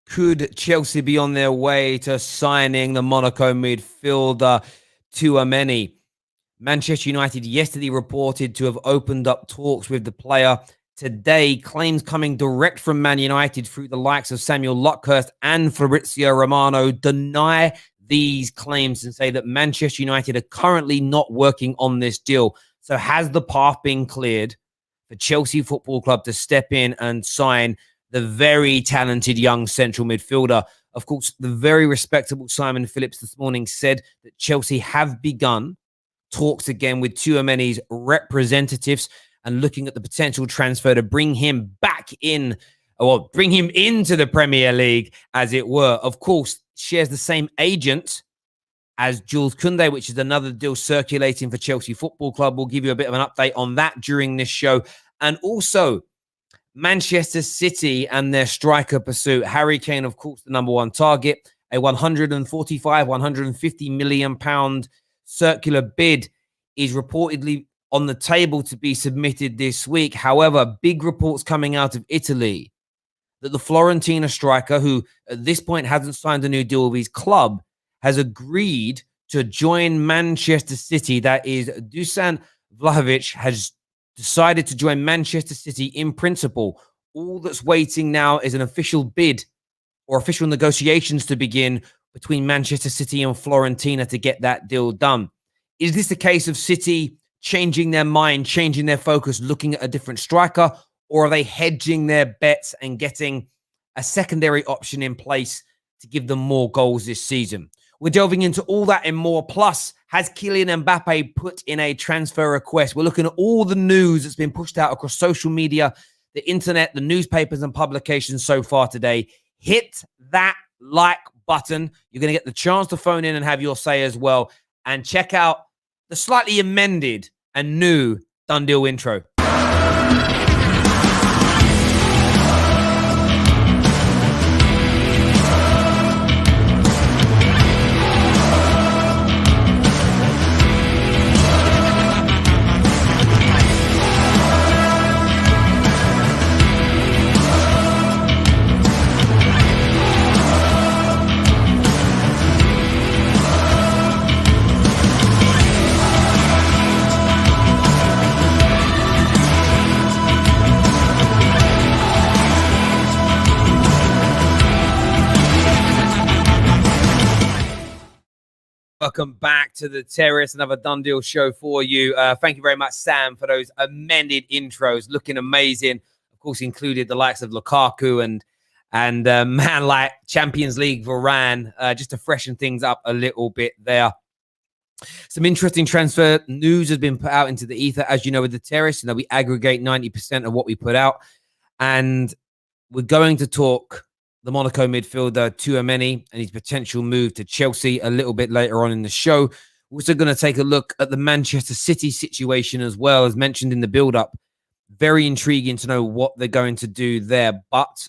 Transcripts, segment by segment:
Could Chelsea be on their way to signing the Monaco midfielder Tchouameni? Manchester United yesterday reported to have opened up talks with the player. Today, claims coming direct from Man United through the likes of Samuel Luckhurst and Fabrizio Romano deny these claims and say that Manchester United are currently not working on this deal. So has the path been cleared for Chelsea Football Club to step in and sign the very talented young central midfielder? Of course, the very respectable Simon Phillips this morning said that Chelsea have begun talks again with Tchouameni's representatives and looking at the potential transfer to bring him back in, or bring him into the Premier League, as it were. Of course, shares the same agent as Jules Koundé, which is another deal circulating for Chelsea Football Club. We'll give you a bit of an update on that during this show. And also, Manchester City and their striker pursuit. Harry Kane, of course, the number one target. A 150 million pound circular bid is reportedly on the table to be submitted this week. However, big reports coming out of Italy that the Fiorentina striker, who at this point hasn't signed a new deal with his club, has agreed to join Manchester City. That is, Dusan Vlahovic has decided to join Manchester City in principle. All that's waiting now is an official bid or official negotiations to begin between Manchester City and Fiorentina to get that deal done. Is this a case of City changing their mind, changing their focus, looking at a different striker, or are they hedging their bets and getting a secondary option in place to give them more goals this season? We're delving into all that and more. Plus, has Kylian Mbappé put in a transfer request? We're looking at all the news that's been pushed out across social media, the internet, the newspapers and publications so far today. Hit that like button. You're going to get the chance to phone in and have your say as well. And check out the slightly amended and new Done Deal intro. Welcome back to the Terrace, another Done Deal show for you. Thank you very much, Sam, for those amended intros. Looking amazing. Of course, included the likes of Lukaku and man like Champions League Varane, just to freshen things up a little bit there. Some interesting transfer news has been put out into the ether, as you know, with the Terrace. You know, we aggregate 90% of what we put out. And we're going to talk the Monaco midfielder Tchouameni and his potential move to Chelsea a little bit later on in the show. We're also going to take a look at the Manchester City situation as well, as mentioned in the build-up. Very intriguing to know what they're going to do there. But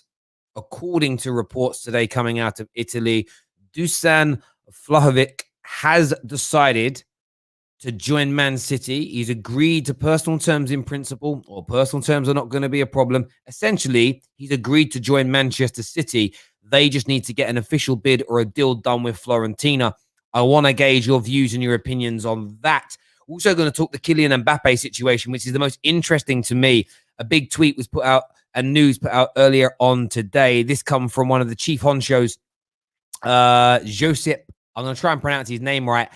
according to reports today coming out of Italy, Dusan Vlahovic has decided to join Man City. He's agreed to personal terms in principle, or personal terms are not going to be a problem. Essentially, he's agreed to join Manchester City. They just need to get an official bid or a deal done with Fiorentina. I want to gauge your views and your opinions on that. Also going to talk the Kylian Mbappé situation, which is the most interesting to me. A big tweet was put out and news put out earlier on today. This comes from one of the chief honchos, Josep, I'm going to try and pronounce his name right,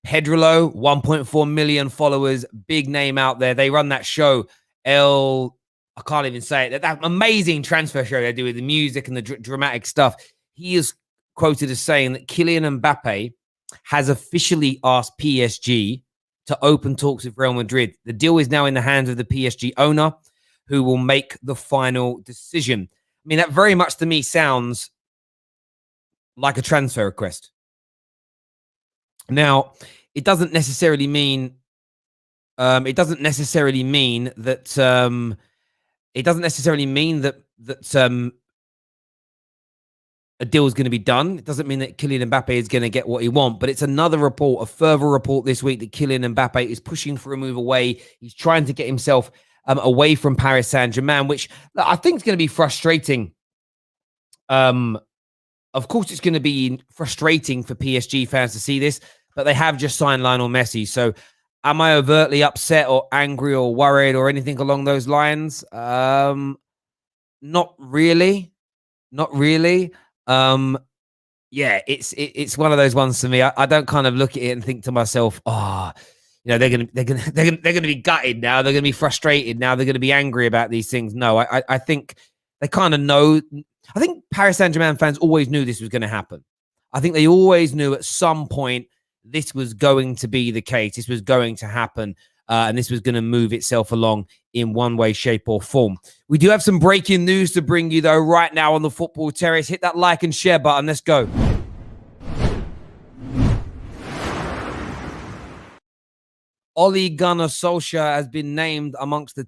Pedrolo, 1.4 million followers, big name out there. They run that show, I can't even say it. That amazing transfer show they do with the music and the dramatic stuff. He is quoted as saying that Kylian Mbappé has officially asked PSG to open talks with Real Madrid. The deal is now in the hands of the PSG owner, who will make the final decision. I mean, that very much to me sounds like a transfer request. Now, it doesn't necessarily mean that a deal is going to be done. It doesn't mean that Kylian Mbappé is going to get what he wants, but it's another report, a further report this week that Kylian Mbappé is pushing for a move away. He's trying to get himself away from Paris Saint-Germain, which I think is going to be frustrating Of course, it's going to be frustrating for PSG fans to see this, but they have just signed Lionel Messi. So am I overtly upset or angry or worried or anything along those lines? Not really. Not really. Yeah, it's one of those ones for me. I don't kind of look at it and think to myself, oh, they're gonna be gutted now. They're gonna be frustrated now. They're gonna be angry about these things. No, I think they kind of know. I think Paris Saint-Germain fans always knew this was going to happen. I think they always knew at some point this was going to be the case. This was going to happen, and this was going to move itself along in one way, shape, or form. We do have some breaking news to bring you, though, right now on the Football Terrace. Hit that like and share button. Let's go. Ole Gunnar Solskjaer has been named amongst the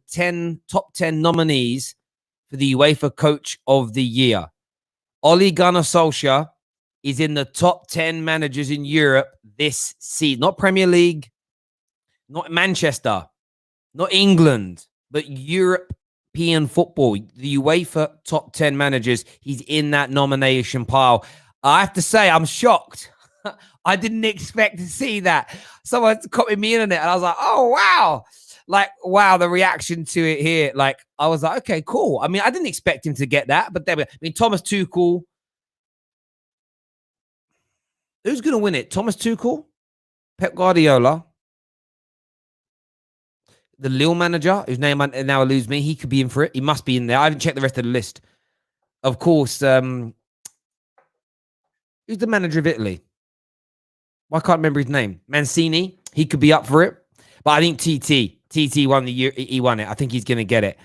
top 10 nominees for the UEFA Coach of the Year. Ole Gunnar Solskjaer is in the top 10 managers in Europe this season. Not Premier League, not Manchester, not England, but European football. The UEFA top 10 managers. He's in that nomination pile. I have to say, I'm shocked. I didn't expect to see that. Someone copied me in on it, and I was like, oh, wow. Like, wow, the reaction to it here. Like, I was like, okay, cool. I mean, I didn't expect him to get that, but there we go. I mean, Thomas Tuchel. Who's going to win it? Thomas Tuchel? Pep Guardiola? The Lille manager, whose name now eludes me. He could be in for it. He must be in there. I haven't checked the rest of the list. Of course, who's the manager of Italy? Well, I can't remember his name. Mancini. He could be up for it. But I think TT won the year. He won it. I think he's going to get it.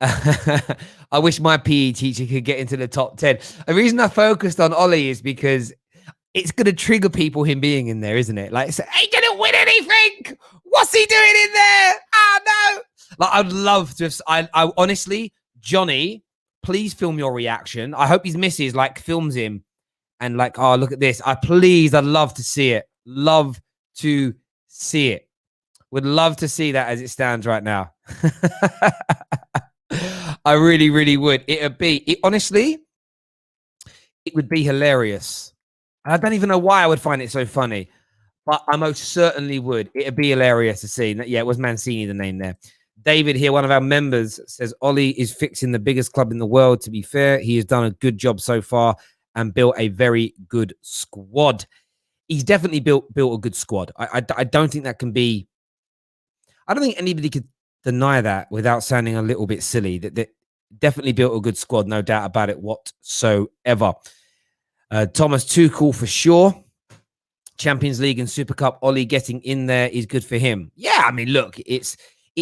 I wish my PE teacher could get into the top 10. The reason I focused on Ollie is because it's going to trigger people, him being in there, isn't it? Like, ain't going to win anything. What's he doing in there? Oh, no. Like, I'd love to have, I honestly, Johnny, please film your reaction. I hope his missus, like, films him and, like, oh, look at this. I'd love to see it. Love to see it. Would love to see that as it stands right now. I really, really would. Honestly, it would be hilarious. I don't even know why I would find it so funny, but I most certainly would. It'd be hilarious to see. Yeah, it was Mancini, the name there. David here, one of our members, says Ollie is fixing the biggest club in the world. To be fair, he has done a good job so far and built a very good squad. He's definitely built a good squad. I don't think that can be. I don't think anybody could deny that without sounding a little bit silly. That definitely built a good squad, no doubt about it whatsoever. Thomas Tuchel for sure. Champions League and Super Cup, Ollie getting in there is good for him. Yeah, I mean, look, it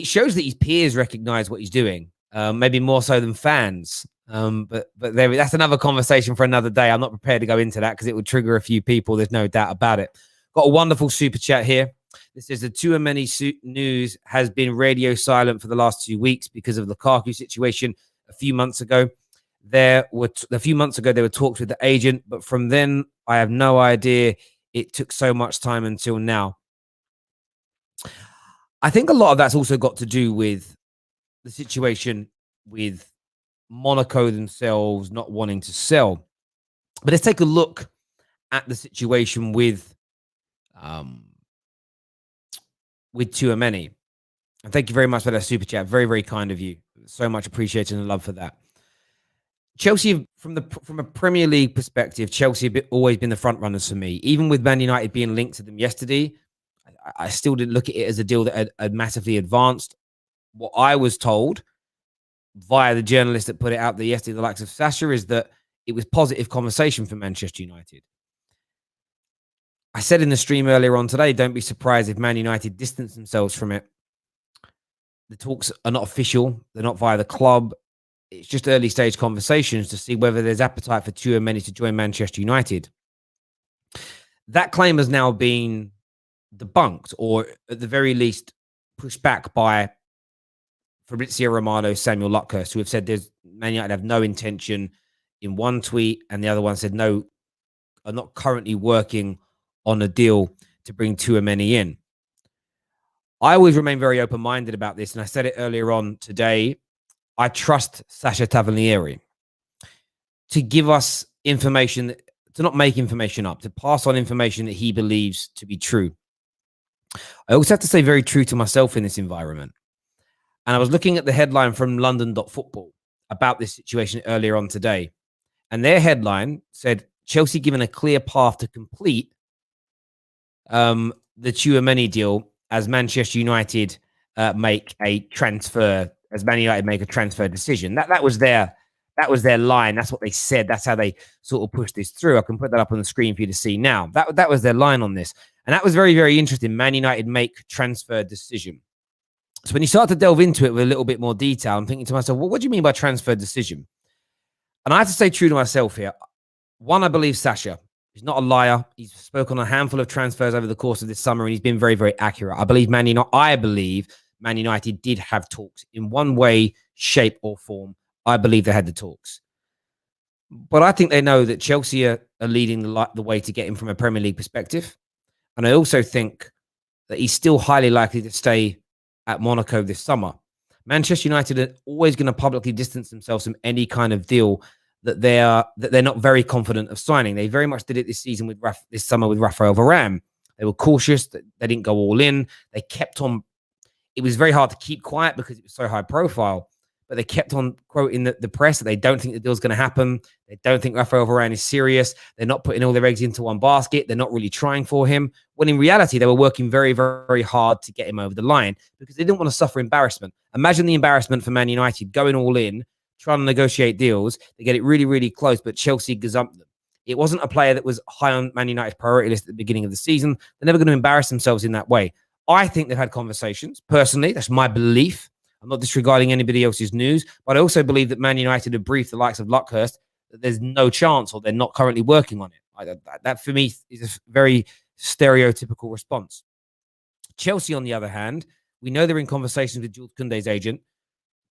shows that his peers recognize what he's doing, maybe more so than fans. But that's another conversation for another day. I'm not prepared to go into that because it would trigger a few people. There's no doubt about it. Got a wonderful super chat here. This is the Tchouameni news has been radio silent for the last 2 weeks because of the Lukaku situation. A few months ago, there were talks with the agent, but from then, I have no idea. It took so much time until now. I think a lot of that's also got to do with the situation with Monaco themselves not wanting to sell. But let's take a look at the situation with Tchouameni. And thank you very much for that super chat. Very, very kind of you. So much appreciated and love for that. Chelsea, from a Premier League perspective, Chelsea have always been the front runners for me. Even with Man United being linked to them yesterday, I still didn't look at it as a deal that had massively advanced. What I was told via the journalist that put it out there yesterday, the likes of Sasha, is that it was positive conversation for Manchester United. I said in the stream earlier on today, don't be surprised if Man United distance themselves from it. The talks are not official. They're not via the club. It's just early stage conversations to see whether there's appetite for Tchouameni to join Manchester United. That claim has now been debunked, or at the very least pushed back by Fabrizio Romano, Samuel Luckhurst, who have said Man United have no intention in one tweet, and the other one said no, are not currently working on a deal to bring Tchouameni in. I always remain very open-minded about this, and I said it earlier on today. I trust Sasha Tavernieri. to give us information, to not make information up, to pass on information that he believes to be true. I also have to say very true to myself in this environment. And I was looking at the headline from London.football about this situation earlier on today. And their headline said, Chelsea given a clear path to complete the Tchouameni deal as Manchester United make a transfer, as Man United make a transfer decision. That was their line. That's what they said. That's how they sort of pushed this through. I can put that up on the screen for you to see now. That was their line on this. And that was very, very interesting. Man United make transfer decision. So when you start to delve into it with a little bit more detail, I'm thinking to myself, well, what do you mean by transfer decision? And I have to stay true to myself here. One, I believe Sasha. He's not a liar. He's spoken on a handful of transfers over the course of this summer, and he's been very, very accurate. I believe Man United did have talks in one way, shape, or form. I believe they had the talks. But I think they know that Chelsea are leading the way to get him from a Premier League perspective. And I also think that he's still highly likely to stay at Monaco this summer. Manchester United are always going to publicly distance themselves from any kind of deal that they're not very confident of signing. They very much did it this season this summer with Raphael Varane. They were cautious. They didn't go all in. They kept on. It was very hard to keep quiet because it was so high profile. But they kept on quoting the press that they don't think the deal's going to happen. They don't think Raphael Varane is serious. They're not putting all their eggs into one basket. They're not really trying for him. When in reality, they were working very, very hard to get him over the line because they didn't want to suffer embarrassment. Imagine the embarrassment for Man United going all in, trying to negotiate deals. They get it really, really close, but Chelsea gazumped them. It wasn't a player that was high on Man United's priority list at the beginning of the season. They're never going to embarrass themselves in that way. I think they've had conversations. Personally, that's my belief. I'm not disregarding anybody else's news, but I also believe that Man United have briefed the likes of Luckhurst that there's no chance or they're not currently working on it. That for me is a very stereotypical response. Chelsea, on the other hand, we know they're in conversations with Jules Koundé's agent.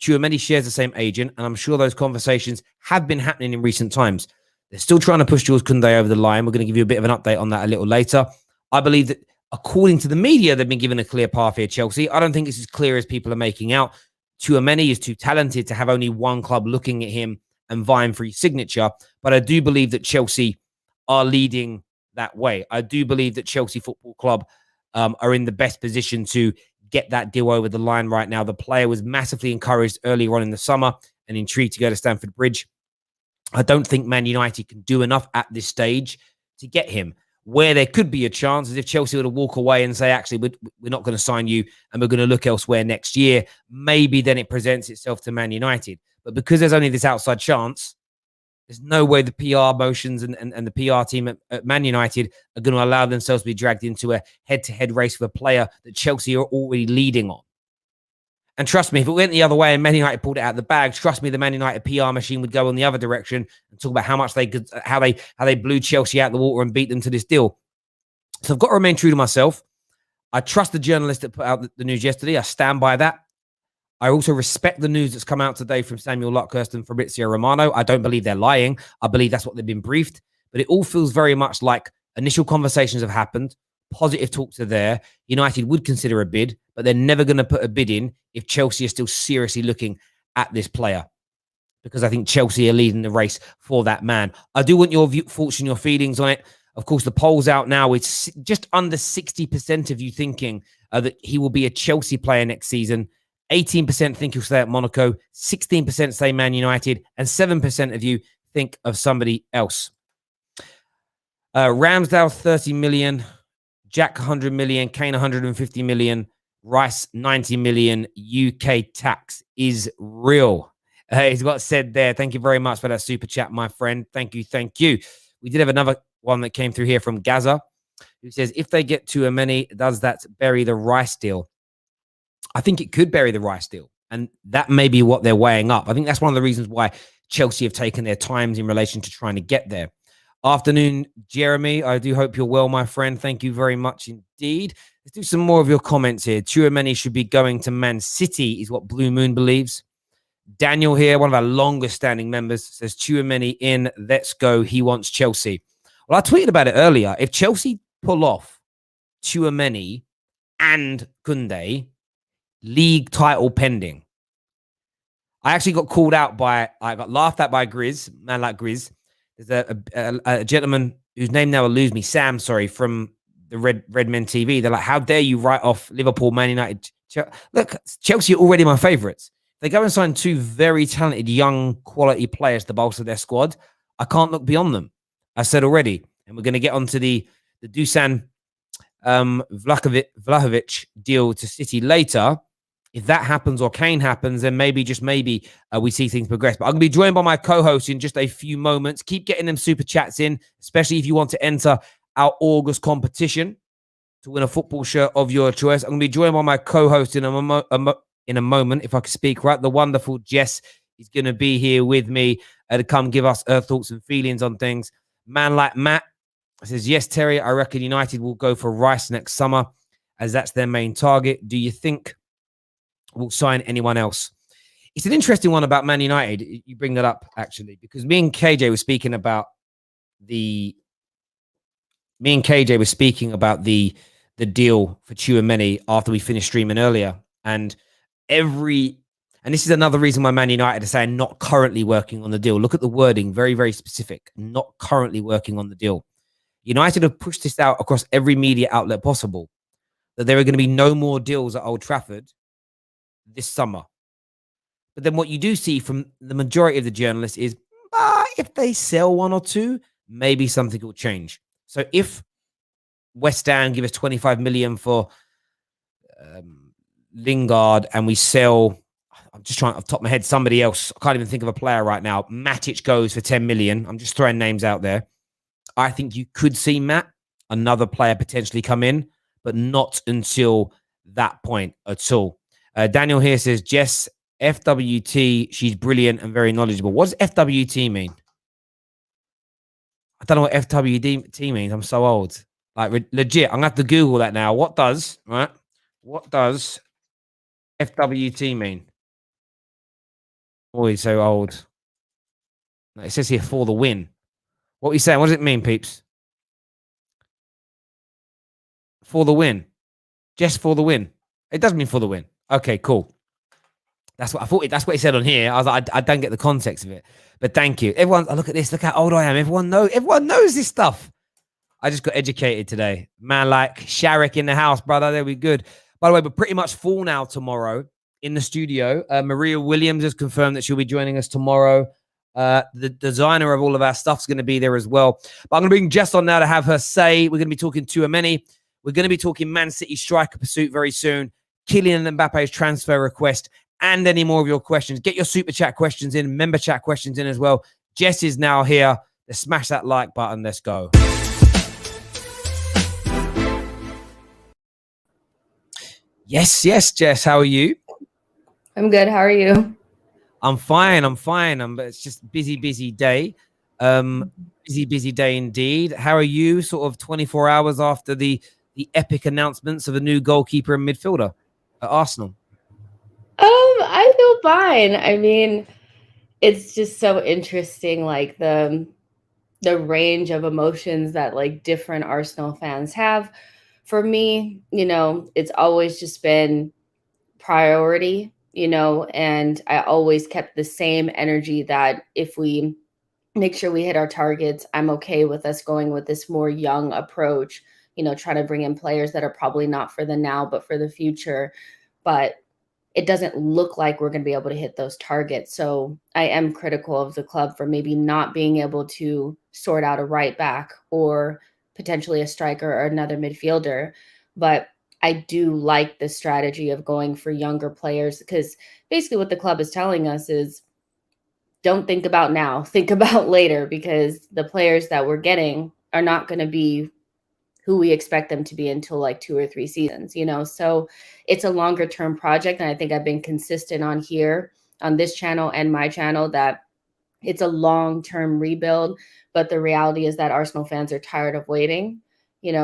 Tchouameni shares the same agent, and I'm sure those conversations have been happening in recent times. They're still trying to push Jules Koundé over the line. We're going to give you a bit of an update on that a little later. I believe that according to the media, they've been given a clear path here, Chelsea. I don't think it's as clear as people are making out. Tchouameni is too talented to have only one club looking at him and vying for his signature. But I do believe that Chelsea are leading that way. I do believe that Chelsea Football Club are in the best position to get that deal over the line right now. The player was massively encouraged earlier on in the summer and intrigued to go to Stamford Bridge. I don't think Man United can do enough at this stage to get him. Where there could be a chance is if Chelsea were to walk away and say, actually, we're not going to sign you and we're going to look elsewhere next year. Maybe then it presents itself to Man United. But because there's only this outside chance, there's no way the PR motions and the PR team at Man United are going to allow themselves to be dragged into a head-to-head race with a player that Chelsea are already leading on. And trust me, if it went the other way and Man United pulled it out of the bag, trust me, the Man United PR machine would go in the other direction and talk about how much they could, how they blew Chelsea out of the water and beat them to this deal. So I've got to remain true to myself. I trust the journalist that put out the news yesterday. I stand by that. I also respect the news that's come out today from Samuel Luckhurst and Fabrizio Romano. I don't believe they're lying. I believe that's what they've been briefed. But it all feels very much like initial conversations have happened. Positive talks are there. United would consider a bid, but they're never going to put a bid in if Chelsea are still seriously looking at this player, because I think Chelsea are leading the race for that man. I do want your thoughts and your feelings on it. Of course, the poll's out now. It's just under 60% of you thinking that he will be a Chelsea player next season. 18% think he'll stay at Monaco. 16% say Man United. And 7% of you think of somebody else. Ramsdale, 30 million. Jack, 100 million. Kane, 150 million. Rice, 90 million. UK tax is real. Is what's said there. Thank you very much for that super chat, my friend. Thank you. Thank you. We did have another one that came through here from Gaza, who says, if they get Tchouameni, does that bury the Rice deal? I think it could bury the Rice deal. And that may be what they're weighing up. I think that's one of the reasons why Chelsea have taken their times in relation to trying to get there. Afternoon, Jeremy. I do hope you're well, my friend. Thank you very much indeed. Let's do some more of your comments here. Tchouameni should be going to Man City, is what Blue Moon believes. Daniel here, one of our longest standing members, says Tchouameni in, let's go. He wants Chelsea. Well, I tweeted about it earlier. If Chelsea pull off Tchouameni and Koundé, league title pending, I actually got called out I got laughed at by Grizz, man like Grizz. There's a gentleman whose name now eludes me, Sam, sorry, from the Red Men TV. They're like, how dare you write off Liverpool, Man United? Look, Chelsea are already my favourites. They go and sign two very talented, young, quality players to bolster their squad. I can't look beyond them. I said already. And we're going to get onto the Dusan Vlahovic deal to City later. If that happens or Kane happens, then maybe, just maybe, we see things progress. But I'm going to be joined by my co-host in just a few moments. Keep getting them super chats in, especially if you want to enter our August competition to win a football shirt of your choice. I'm going to be joined by my co-host in a moment, if I can speak right. The wonderful Jess is going to be here with me to come give us her thoughts and feelings on things. Man like Matt says, yes, Terry, I reckon United will go for Rice next summer as that's their main target. Do you think we'll sign anyone else? It's an interesting one about Man United. You bring that up, actually, because me and KJ were speaking about the deal for Tchouameni after we finished streaming earlier. And this is another reason why Man United are saying not currently working on the deal. Look at the wording, very, very specific. Not currently working on the deal. United have pushed this out across every media outlet possible, that there are going to be no more deals at Old Trafford this summer. But then what you do see from the majority of the journalists is, if they sell one or two, maybe something will change. So if West Ham give us 25 million for Lingard and we sell, I'm just trying off the top of my head, somebody else, I can't even think of a player right now, Matic goes for 10 million. I'm just throwing names out there. I think you could see, Matt, another player potentially come in, but not until that point at all. Daniel here says, Jess, FWT, she's brilliant and very knowledgeable. What does FWT mean? I don't know what FWT means. I'm so old. Like, legit, I'm going to have to Google that now. What does FWT mean? Oh, he's so old. It says here, for the win. What are you saying? What does it mean, peeps? For the win. Just for the win. It does mean for the win. Okay, cool. That's what I thought. That's what he said on here. I was like, I don't get the context of it. But thank you. Everyone, look at this. Look how old I am. Everyone knows this stuff. I just got educated today. Man like Sharek in the house, brother. There we good. By the way, we're pretty much full now tomorrow in the studio. Maria Williams has confirmed that she'll be joining us tomorrow. The designer of all of our stuff is going to be there as well. But I'm going to bring Jess on now to have her say. We're going to be talking Tchouameni. We're going to be talking Man City striker pursuit very soon. Kylian Mbappe's transfer request and any more of your questions. Get your super chat questions in, member chat questions in as well. Jess is now here. Let's smash that like button. Let's go. Yes, Jess. How are you? I'm good. How are you? I'm fine. It's just busy day. Busy day indeed. How are you? Sort of 24 hours after the epic announcements of a new goalkeeper and midfielder at Arsenal. I feel fine. I mean, it's just so interesting, like the range of emotions that like different Arsenal fans have. For me, it's always just been priority, and I always kept the same energy that if we make sure we hit our targets, I'm okay with us going with this more young approach, try to bring in players that are probably not for the now, but for the future. But it doesn't look like we're going to be able to hit those targets. So I am critical of the club for maybe not being able to sort out a right back or potentially a striker or another midfielder. But I do like the strategy of going for younger players, because basically what the club is telling us is don't think about now, think about later, because the players that we're getting are not going to be who we expect them to be until like 2 or 3 seasons, So it's a longer term project. And I think I've been consistent on here, on this channel and my channel, that it's a long-term rebuild. But the reality is that Arsenal fans are tired of waiting,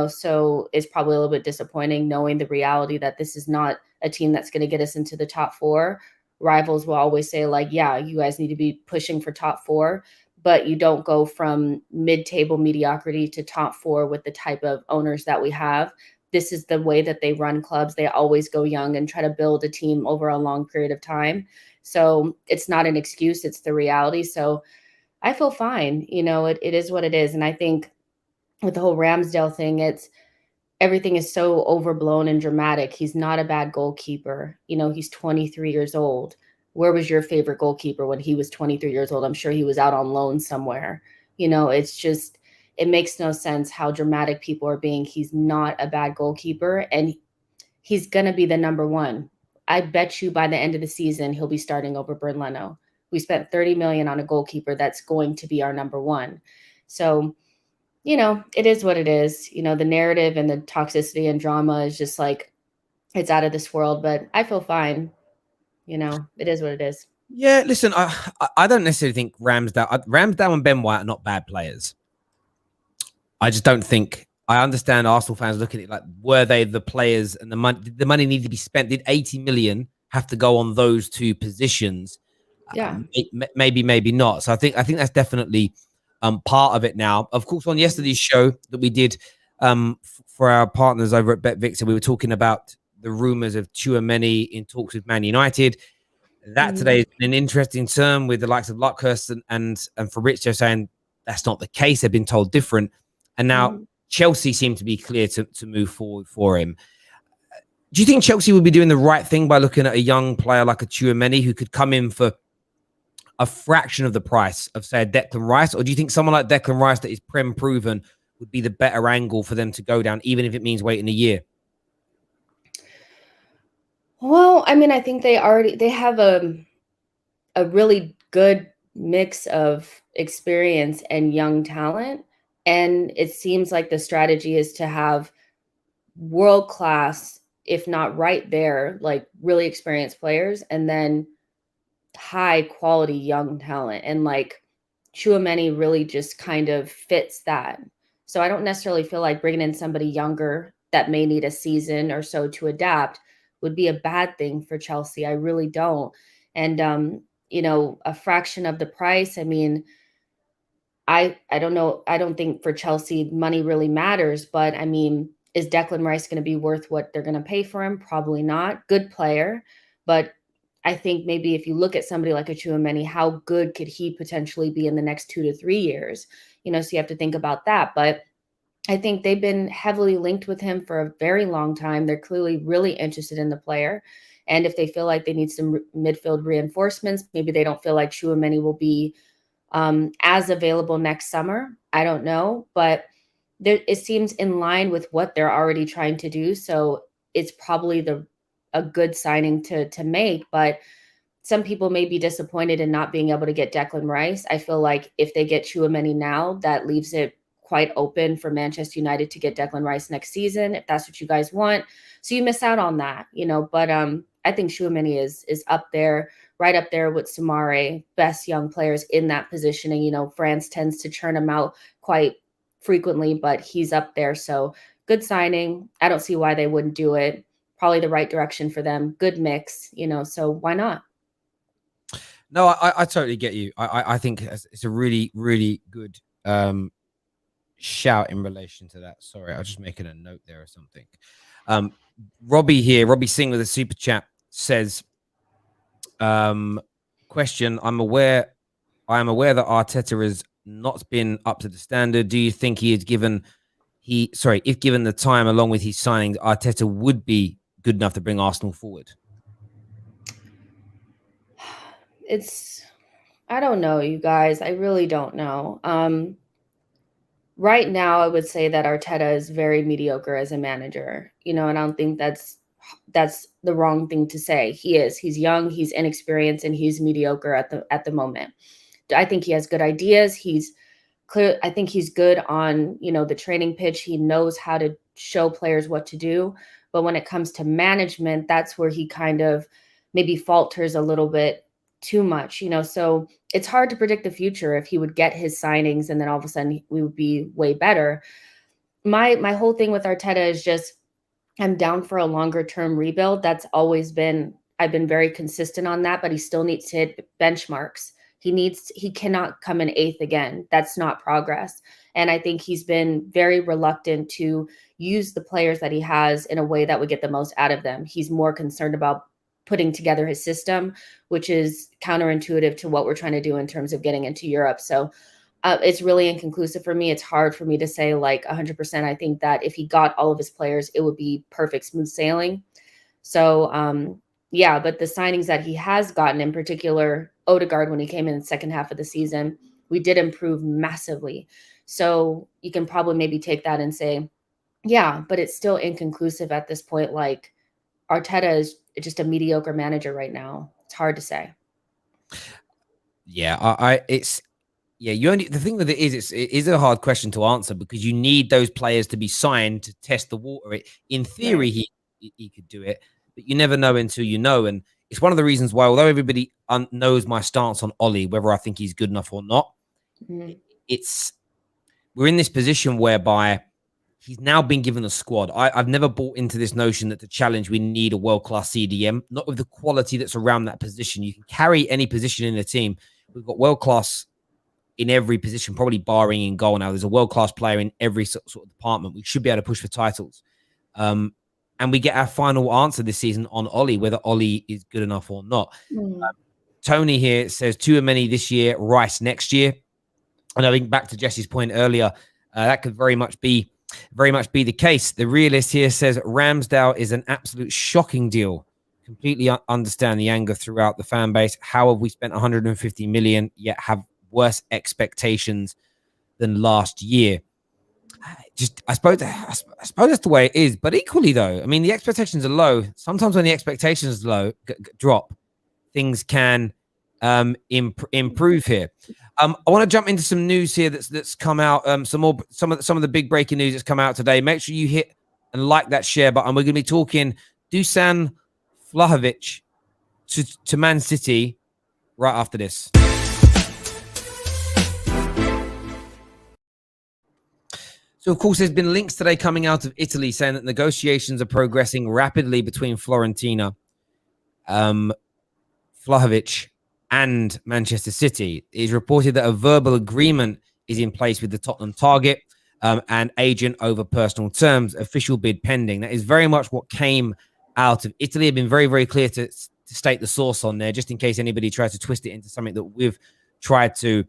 so it's probably a little bit disappointing knowing the reality that this is not a team that's going to get us into the top 4. Rivals will always say like, yeah, you guys need to be pushing for top 4. But you don't go from mid-table mediocrity to top 4 with the type of owners that we have. This is the way that they run clubs. They always go young and try to build a team over a long period of time. So it's not an excuse, it's the reality. So I feel fine. It is what it is. And I think with the whole Ramsdale thing, everything is so overblown and dramatic. He's not a bad goalkeeper. He's 23 years old. Where was your favorite goalkeeper when he was 23 years old? I'm sure he was out on loan somewhere. It's just, it makes no sense how dramatic people are being. He's not a bad goalkeeper, and he's going to be the number one. I bet you by the end of the season, he'll be starting over Bernd Leno. We spent 30 million on a goalkeeper that's going to be our number one. So, it is what it is. The narrative and the toxicity and drama is just like, it's out of this world, but I feel fine. It is what it is. Yeah, listen, I don't necessarily think Ramsdale and Ben White are not bad players. I just don't think, I understand Arsenal fans look at it like, were they the players, and the money needed to be spent? Did 80 million have to go on those two positions? Yeah. Maybe not. So I think that's definitely part of it now. Of course, on yesterday's show that we did for our partners over at Bet Victor, we were talking about the rumors of Tchouameni in talks with Man United. That today has been an interesting term with the likes of Luckhurst and Fabrizio saying that's not the case. They've been told different. And now Chelsea seem to be clear to move forward for him. Do you think Chelsea would be doing the right thing by looking at a young player like a Tchouameni who could come in for a fraction of the price of, say, a Declan Rice? Or do you think someone like Declan Rice that is Prem proven would be the better angle for them to go down, even if it means waiting a year? Well, I mean, I think they have a really good mix of experience and young talent. And it seems like the strategy is to have world-class, if not right there, like really experienced players, and then high quality young talent. And like Tchouameni really just kind of fits that. So I don't necessarily feel like bringing in somebody younger that may need a season or so to adapt would be a bad thing for Chelsea. I really don't. And a fraction of the price, I mean, I don't know. I don't think for Chelsea money really matters, but I mean, is Declan Rice going to be worth what they're going to pay for him? Probably not. Good player, but I think maybe if you look at somebody like a Tchouameni, how good could he potentially be in the next 2 to 3 years? So you have to think about that. But I think they've been heavily linked with him for a very long time. They're clearly really interested in the player. And if they feel like they need some midfield reinforcements, maybe they don't feel like Tchouameni will be as available next summer. I don't know, but it seems in line with what they're already trying to do. So it's probably a good signing to make, but some people may be disappointed in not being able to get Declan Rice. I feel like if they get Tchouameni now, that leaves it quite open for Manchester United to get Declan Rice next season, if that's what you guys want. So you miss out on that, but I think Tchouameni is up there, right up there with Soumaré, best young players in that position. And, France tends to churn him out quite frequently, but he's up there. So good signing. I don't see why they wouldn't do it. Probably the right direction for them. Good mix, so why not? No, I totally get you. I think it's a really, really good shout in relation to that. Sorry, I was just making a note there or something. Robbie Singh with a super chat says, question, I am aware that Arteta has not been up to the standard. Do you think if given the time along with his signings, Arteta would be good enough to bring Arsenal forward? I don't know, you guys. I really don't know. Right now, I would say that Arteta is very mediocre as a manager, and I don't think that's the wrong thing to say. He's young, he's inexperienced, and he's mediocre at the moment. I think he has good ideas. I think he's good on, the training pitch. He knows how to show players what to do. But when it comes to management, that's where he kind of maybe falters a little bit too much, so it's hard to predict the future if he would get his signings and then all of a sudden we would be way better. My whole thing with Arteta is just, I'm down for a longer term rebuild. I've been very consistent on that, but he still needs to hit benchmarks. He cannot come in 8th again. That's not progress. And I think he's been very reluctant to use the players that he has in a way that would get the most out of them. He's more concerned about putting together his system, which is counterintuitive to what we're trying to do in terms of getting into Europe. So it's really inconclusive for me. It's hard for me to say like 100%. I think that if he got all of his players, it would be perfect, smooth sailing. So yeah, but the signings that he has gotten, in particular, Odegaard, when he came in the second half of the season, we did improve massively. So you can probably maybe take that and say, yeah, but it's still inconclusive at this point. Like Arteta is just a mediocre manager right now. It's hard to say. Yeah, the thing with it is a hard question to answer because you need those players to be signed to test the water. In theory, Right. he could do it, but you never know until you know. And it's one of the reasons why, although everybody knows my stance on Ollie, whether I think he's good enough or not, we're in this position whereby he's now been given a squad. I've never bought into this notion that to challenge we need a world-class CDM, not with the quality that's around that position. You can carry any position in the team. We've got world-class in every position, probably barring in goal now. There's a world-class player in every sort of department. We should be able to push for titles. And we get our final answer this season on Ollie, whether Ollie is good enough or not. Tony here says Tchouameni this year, Rice next year. And I think back to Jesse's point earlier, that could very much be the case. The realist here says Ramsdale is an absolute shocking deal. Completely understand the anger throughout the fan base. How have we spent 150 million yet have worse expectations than last year? I suppose that's the way it is. But equally, though, I mean, the expectations are low. Sometimes when the expectations drop, things can improve here. I want to jump into some news here that's come out. Some of the big breaking news that's come out today. Make sure you hit and like that share button. We're going to be talking Dusan Vlahovic to Man City right after this. So, of course, there's been links today coming out of Italy saying that negotiations are progressing rapidly between Fiorentina, Vlahovic, and Manchester City. It is reported that a verbal agreement is in place with the Tottenham target and agent over personal terms, official bid pending. That is very much what came out of Italy. I've been very, very clear to state the source on there, just in case anybody tries to twist it into something that we've tried to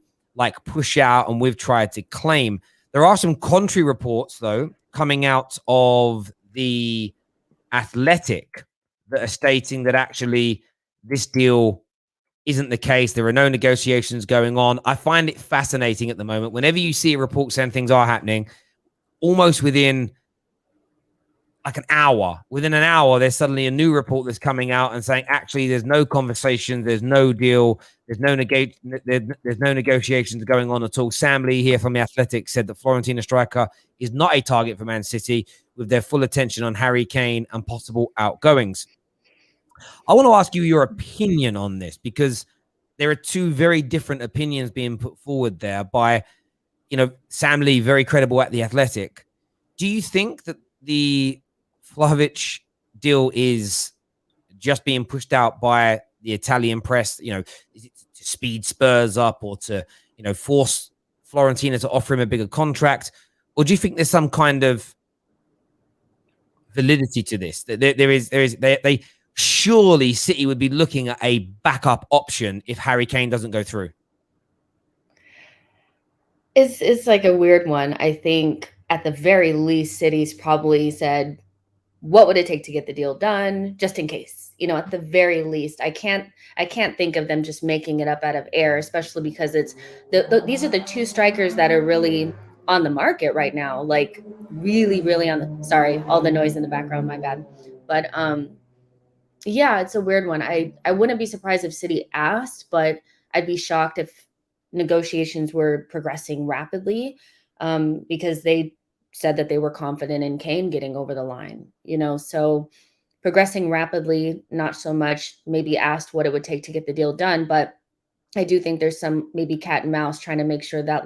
push out and we've tried to claim. There are some contrary reports, though, coming out of the Athletic that are stating that actually this deal isn't the case. There are no negotiations going on. I find it fascinating at the moment. Whenever you see a report saying things are happening, almost within within an hour, there's suddenly a new report that's coming out and saying, actually, there's no conversation, there's no deal, there's no negotiations going on at all. Sam Lee here from the Athletic said that Fiorentina striker is not a target for Man City, with their full attention on Harry Kane and possible outgoings. I want to ask you your opinion on this, because there are two very different opinions being put forward there by, Sam Lee, very credible at the Athletic. Do you think that the Vlahovic deal is just being pushed out by the Italian press, is it to speed Spurs up or to, force Fiorentina to offer him a bigger contract? Or do you think there's some kind of validity to this? They surely City would be looking at a backup option if Harry Kane doesn't go through. It's like a weird one. I think at the very least, City's probably said, what would it take to get the deal done, just in case? At the very least, I can't think of them just making it up out of air, especially because it's these are the two strikers that are really on the market right now, like really, really on the. Sorry, all the noise in the background, my bad. But yeah, it's a weird one. I wouldn't be surprised if City asked, but I'd be shocked if negotiations were progressing rapidly, because they said that they were confident in Kane getting over the line, so progressing rapidly, not so much. Maybe asked what it would take to get the deal done, but I do think there's some maybe cat and mouse trying to make sure that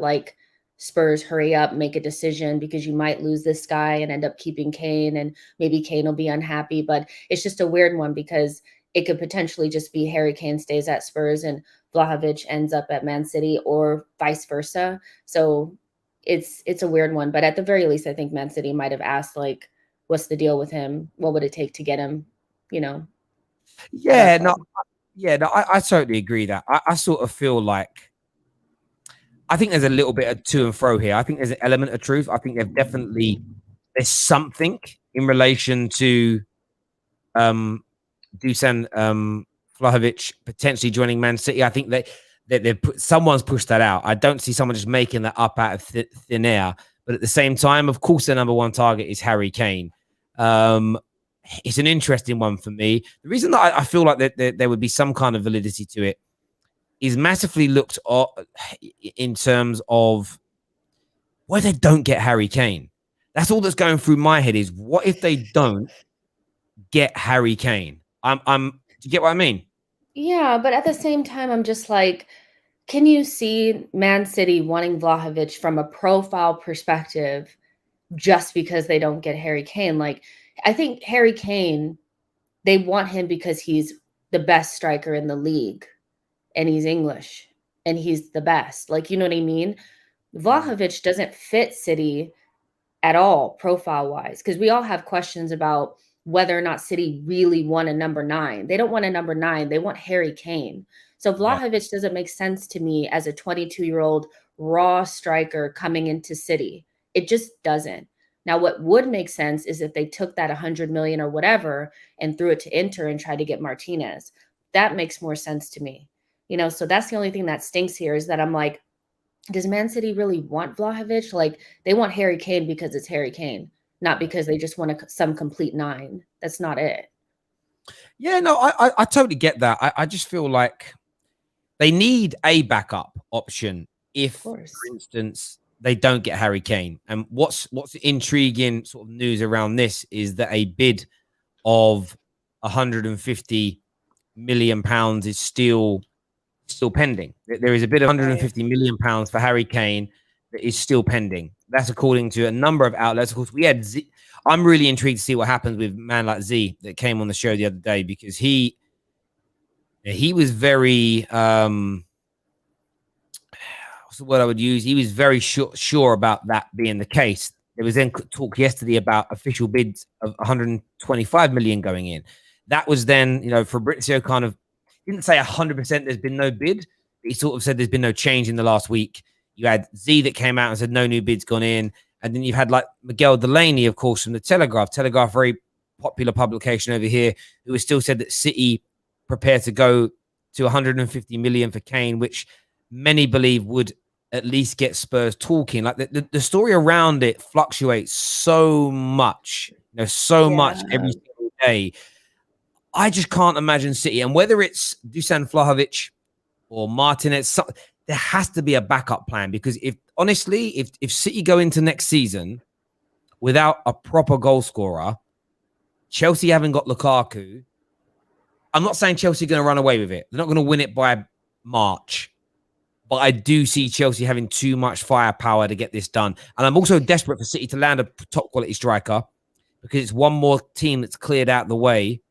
Spurs hurry up, make a decision, because you might lose this guy and end up keeping Kane, and maybe Kane will be unhappy. But it's just a weird one, because it could potentially just be Harry Kane stays at Spurs and Vlahovic ends up at Man City, or vice versa. So it's a weird one. But at the very least, I think Man City might have asked, what's the deal with him? What would it take to get him, Yeah, no, I totally agree that. I sort of feel like I think there's a little bit of to and fro here. I think there's an element of truth. I think there's something in relation to Dusan Vlahovic potentially joining Man City. I think someone's pushed that out. I don't see someone just making that up out of thin air. But at the same time, of course, their number one target is Harry Kane. It's an interesting one for me. The reason that I feel like there would be some kind of validity to it is massively looked at in terms of what if they don't get Harry Kane? That's all that's going through my head is what if they don't get Harry Kane? Do you get what I mean? Yeah, but at the same time, I'm just like, can you see Man City wanting Vlahovic from a profile perspective just because they don't get Harry Kane? Like, I think Harry Kane, they want him because he's the best striker in the league and he's English and he's the best. Like, you know what I mean? Vlahovic doesn't fit City at all profile wise, because we all have questions about whether or not City really want a number 9. They don't want a number 9. They want Harry Kane. So Vlahovic doesn't make sense to me as a 22-year-old raw striker coming into City. It just doesn't. Now, what would make sense is if they took that 100 million or whatever and threw it to Inter and tried to get Martinez. That makes more sense to me. You know, so that's the only thing that stinks here is that I'm like, does Man City really want Vlahovic? Like, they want Harry Kane because it's Harry Kane, not because they just want some complete 9. That's not it. Yeah, no, I totally get that. I just feel like they need a backup option if, for instance, they don't get Harry Kane. And what's intriguing sort of news around this is that a bid of 150 million pounds is still pending. There is a bid of 150 million pounds for Harry Kane that is still pending. That's according to a number of outlets. Of course, we had Z. I'm really intrigued to see what happens with a man like Z that came on the show the other day, because he was very what's the word I would use? He was very sure about that being the case. There was then talk yesterday about official bids of 125 million going in. That was then, Fabrizio kind of didn't say 100% there's been no bid, but he sort of said there's been no change in the last week. You had Z that came out and said no new bids gone in. And then you've had like Miguel Delaney, of course, from the Telegraph, very popular publication over here, who has still said that City prepared to go to 150 million for Kane, which many believe would at least get Spurs talking. Like the story around it fluctuates so much, much every single day. I just can't imagine City, and whether it's Dusan Vlahovic or Martinez, there has to be a backup plan, because if City go into next season without a proper goal scorer, Chelsea haven't got Lukaku. I'm not saying Chelsea are going to run away with it. They're not going to win it by March. But I do see Chelsea having too much firepower to get this done. And I'm also desperate for City to land a top quality striker, because it's one more team that's cleared out the way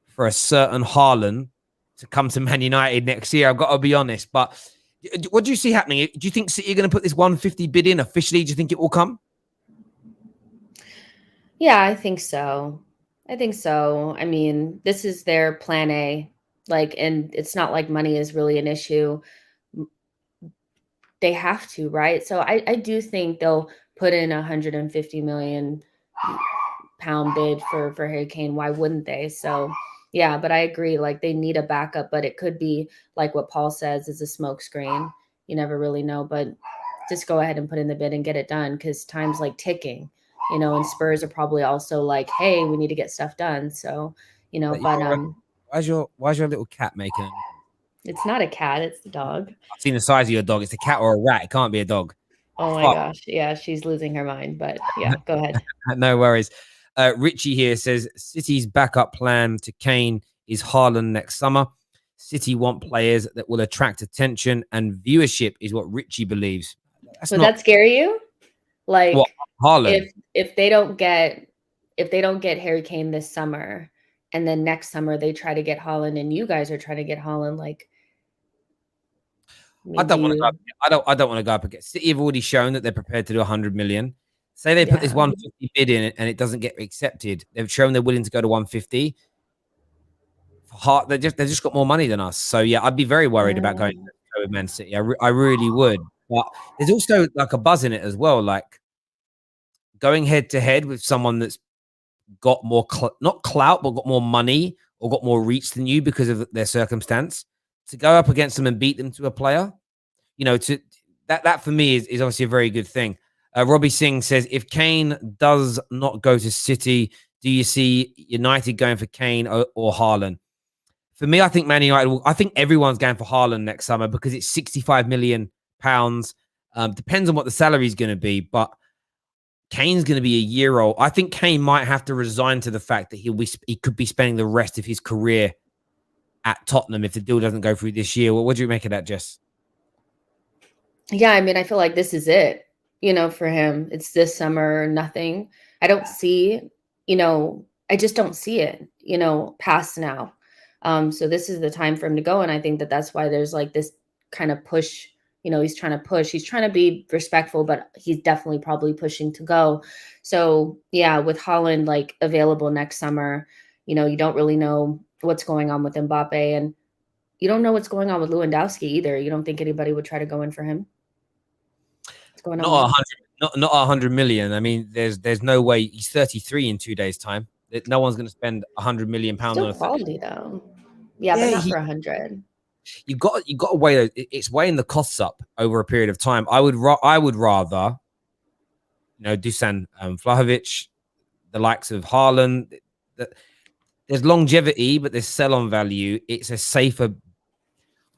for a certain Haaland to come to Man United next year. I've got to be honest. But what do you see happening? Do you think City are going to put this 150 bid in officially? Do you think it will come? Yeah, I think so. I mean, this is their plan A. And it's not like money is really an issue. They have to, right? So I do think they'll put in 150 million pound bid for Harry Kane. Why wouldn't they? So yeah, but I agree. Like, they need a backup, but it could be like what Paul says is a smoke screen. You never really know, but just go ahead and put in the bid and get it done, because time's like ticking, and Spurs are probably also like, hey, we need to get stuff done. So, why's your little cat making? It's not a cat, it's the dog. I've seen the size of your dog. It's a cat or a rat. It can't be a dog. Oh my gosh. Yeah, she's losing her mind, but yeah, go ahead. No worries. Richie here says City's backup plan to Kane is Haaland next summer. City want players that will attract attention and viewership, is what Richie believes. Would that scare you? Like, what, Haaland? If they don't get Harry Kane this summer, and then next summer they try to get Haaland, and you guys are trying to get Haaland, like, I don't want to go. I don't want to go up against City. Have already shown that they're prepared to do 100 million. Say they put this 150 bid in and it doesn't get accepted. They've shown they're willing to go to 150. For They've just got more money than us. So yeah, I'd be very worried about going with Man City. I really would. But there's also like a buzz in it as well, like going head to head with someone that's got more not clout, but got more money or got more reach than you because of their circumstance. To go up against them and beat them to a player, you know, to that for me is obviously a very good thing. Robbie Singh says, if Kane does not go to City, do you see United going for Kane or Haaland? For me, I think Man United I think everyone's going for Haaland next summer because it's £65 million. Depends on what the salary is going to be, but Kane's going to be a year old. I think Kane might have to resign to the fact that he could be spending the rest of his career at Tottenham if the deal doesn't go through this year. Well, what do you make of that, Jess? Yeah, I mean, I feel like this is it, for him. It's this summer, nothing. I don't see, I just don't see it, past now. So this is the time for him to go. And I think that that's why there's like this kind of push, he's trying to push. He's trying to be respectful, but he's definitely probably pushing to go. So yeah, with Haaland like available next summer, you don't really know what's going on with Mbappe, and you don't know what's going on with Lewandowski either. You don't think anybody would try to go in for him? What's going on? Not 100 million. I mean, there's no way. He's 33 in 2 days' time. No one's going to spend 100 million pounds on a quality though. Yeah, but not for 100. You got to weigh. It's weighing the costs up over a period of time. I would rather, Dusan Vlahovic, the likes of Haaland. There's longevity, but there's sell-on value. It's a safer.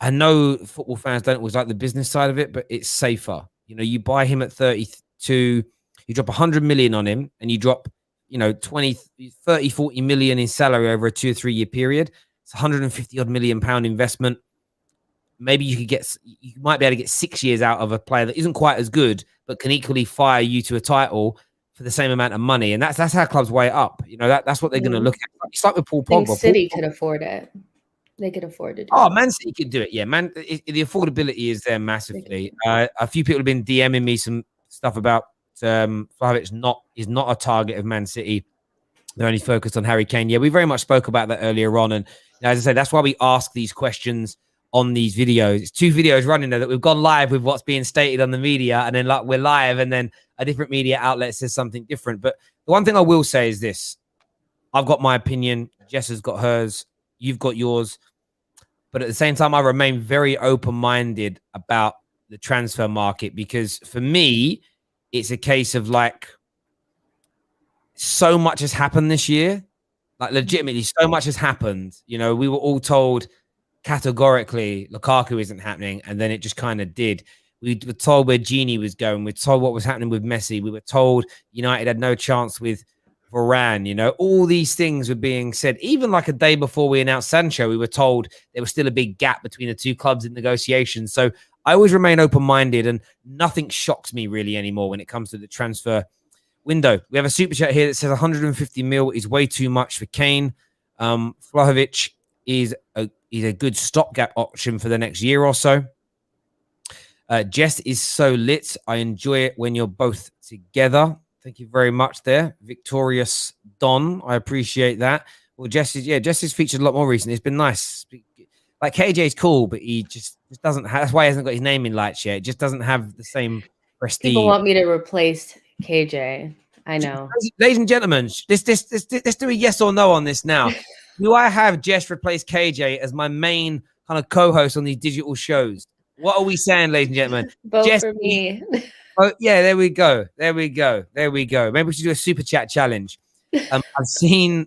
I know football fans don't always like the business side of it, but it's safer. You buy him at 32, you drop 100 million on him, and you drop, 20, 30, 40 million in salary over a 2 or 3 year period. It's 150 odd million pound investment. Maybe you might be able to get 6 years out of a player that isn't quite as good, but can equally fire you to a title for the same amount of money. And that's how clubs weigh it up. That's what they're going to look at. It's like with Paul Pogba. City could afford it. They could afford to do it. Man City could do it. Yeah, man. The affordability is there massively. A few people have been DMing me some stuff about Vlahovic is not a target of Man City. They're only focused on Harry Kane. Yeah, we very much spoke about that earlier on. And as I said, that's why we ask these questions on these videos. It's 2 videos running there that we've gone live with what's being stated on the media, and then like we're live, and then a different media outlet says something different. But the one thing I will say is this: I've got my opinion. Jess has got hers. You've got yours. But at the same time, I remain very open-minded about the transfer market, because for me, it's a case of like, so much has happened this year. Like legitimately, so much has happened. We were all told categorically Lukaku isn't happening, and then it just kind of did. We were told where Gini was going. We were told what was happening with Messi. We were told United had no chance with Varane. All these things were being said. Even like a day before we announced Sancho, we were told there was still a big gap between the 2 clubs in negotiations. So I always remain open-minded, and nothing shocks me really anymore when it comes to the transfer window. We have a super chat here that says 150 mil is way too much for Kane. Vlahovic is a good stopgap option for the next year or so. Jess is so lit. I enjoy it when you're both together. Thank you very much there. Victorious Don. I appreciate that. Well, Jess is featured a lot more recently. It's been nice. Like KJ's cool, but he just doesn't have, that's why he hasn't got his name in lights yet. It just doesn't have the same prestige. People want me to replace KJ. I know. Ladies and gentlemen, let's do a yes or no on this now. Do I have Jess replace KJ as my main kind of co-host on these digital shows? What are we saying, ladies and gentlemen? Vote Jess, for me. Oh, yeah, there we go. Maybe we should do a super chat challenge. I've seen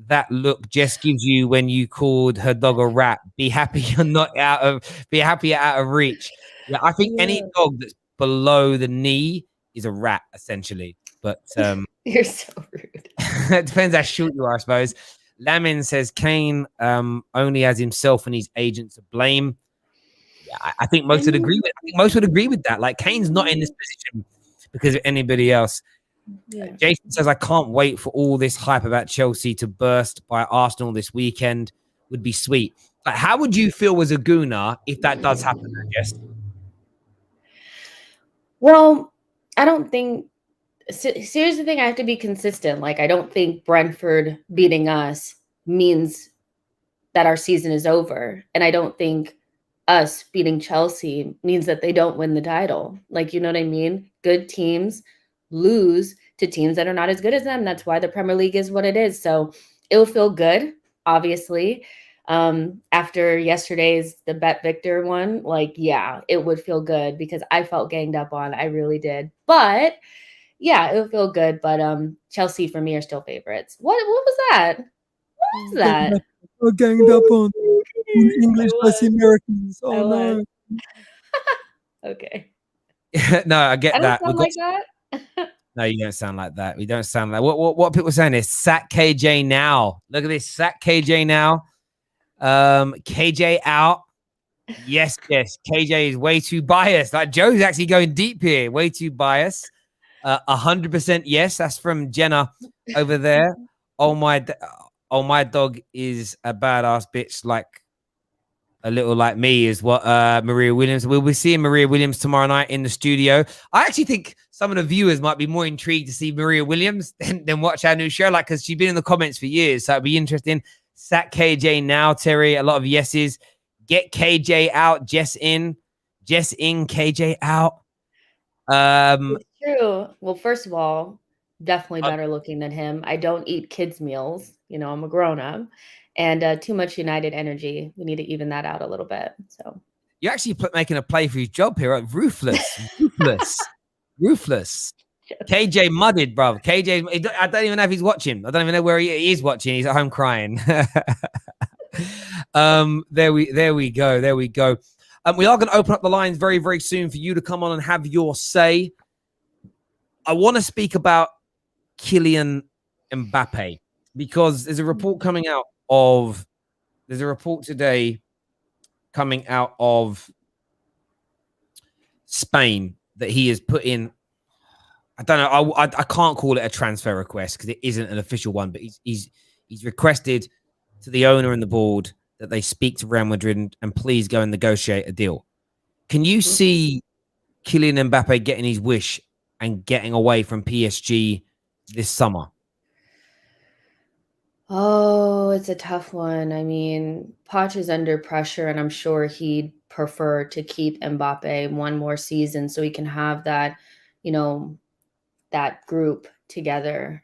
that look Jess gives you when you called her dog a rat. Be happy you're out of reach. Yeah, I think any dog that's below the knee is a rat, essentially. But you're so rude. It depends how short you are, I suppose. Lamin says Kane only has himself and his agent to blame. Yeah, I think most would agree with that. Like, Kane's not in this position because of anybody else. Yeah. Jason says, I can't wait for all this hype about Chelsea to burst by Arsenal this weekend. Would be sweet. Like, how would you feel as a Gooner if that does happen, Jess? Well, I don't think. So here's the thing: I have to be consistent. Like, I don't think Brentford beating us means that our season is over. And I don't think us beating Chelsea means that they don't win the title. Like, you know what I mean? Good teams lose to teams that are not as good as them. That's why the Premier League is what it is. So it'll feel good, obviously. After yesterday's the Bet Victor one, like, yeah, it would feel good because I felt ganged up on. I really did. But yeah, it would feel good. But Chelsea for me are still favorites. What was that? What was that? Ganged up on English versus Americans. I Oh no. was. Okay. No, I get I don't that. sound like that. No, you don't sound like that. We don't sound like what people are saying is sack KJ now. Look at this, sack KJ now. KJ out. Yes. KJ is way too biased. Like Joe's actually going deep here. Way too biased. 100% yes. That's from Jenna over there. Oh my dog is a badass bitch. Like a little like me is what Maria Williams. We'll be seeing Maria Williams tomorrow night in the studio. I actually think some of the viewers might be more intrigued to see Maria Williams than watch our new show, like, because she's been in the comments for years. So it'd be interesting. Sack KJ now, Terry. A lot of yeses. Get KJ out. Jess in, KJ out. It's true. Well, first of all, definitely better looking than him. I don't eat kids' meals. You know, I'm a grown-up. And too much United energy. We need to even that out a little bit. So you're actually making a play for his job here. Right? Ruthless. KJ mudded, bro. KJ, I don't even know if he's watching. I don't even know where he is watching. He's at home crying. There we go. We are going to open up the lines very, very soon for you to come on and have your say. I want to speak about Kylian Mbappé because there's a report coming out of. There's a report today coming out of Spain that he has put in. I don't know. I can't call it a transfer request because it isn't an official one. But he's requested to the owner and the board that they speak to Real Madrid and please go and negotiate a deal. Can you see Kylian Mbappé getting his wish and getting away from PSG this summer? Oh, it's a tough one. I mean, Poch is under pressure, and I'm sure he'd prefer to keep Mbappe one more season so he can have that, you know, that group together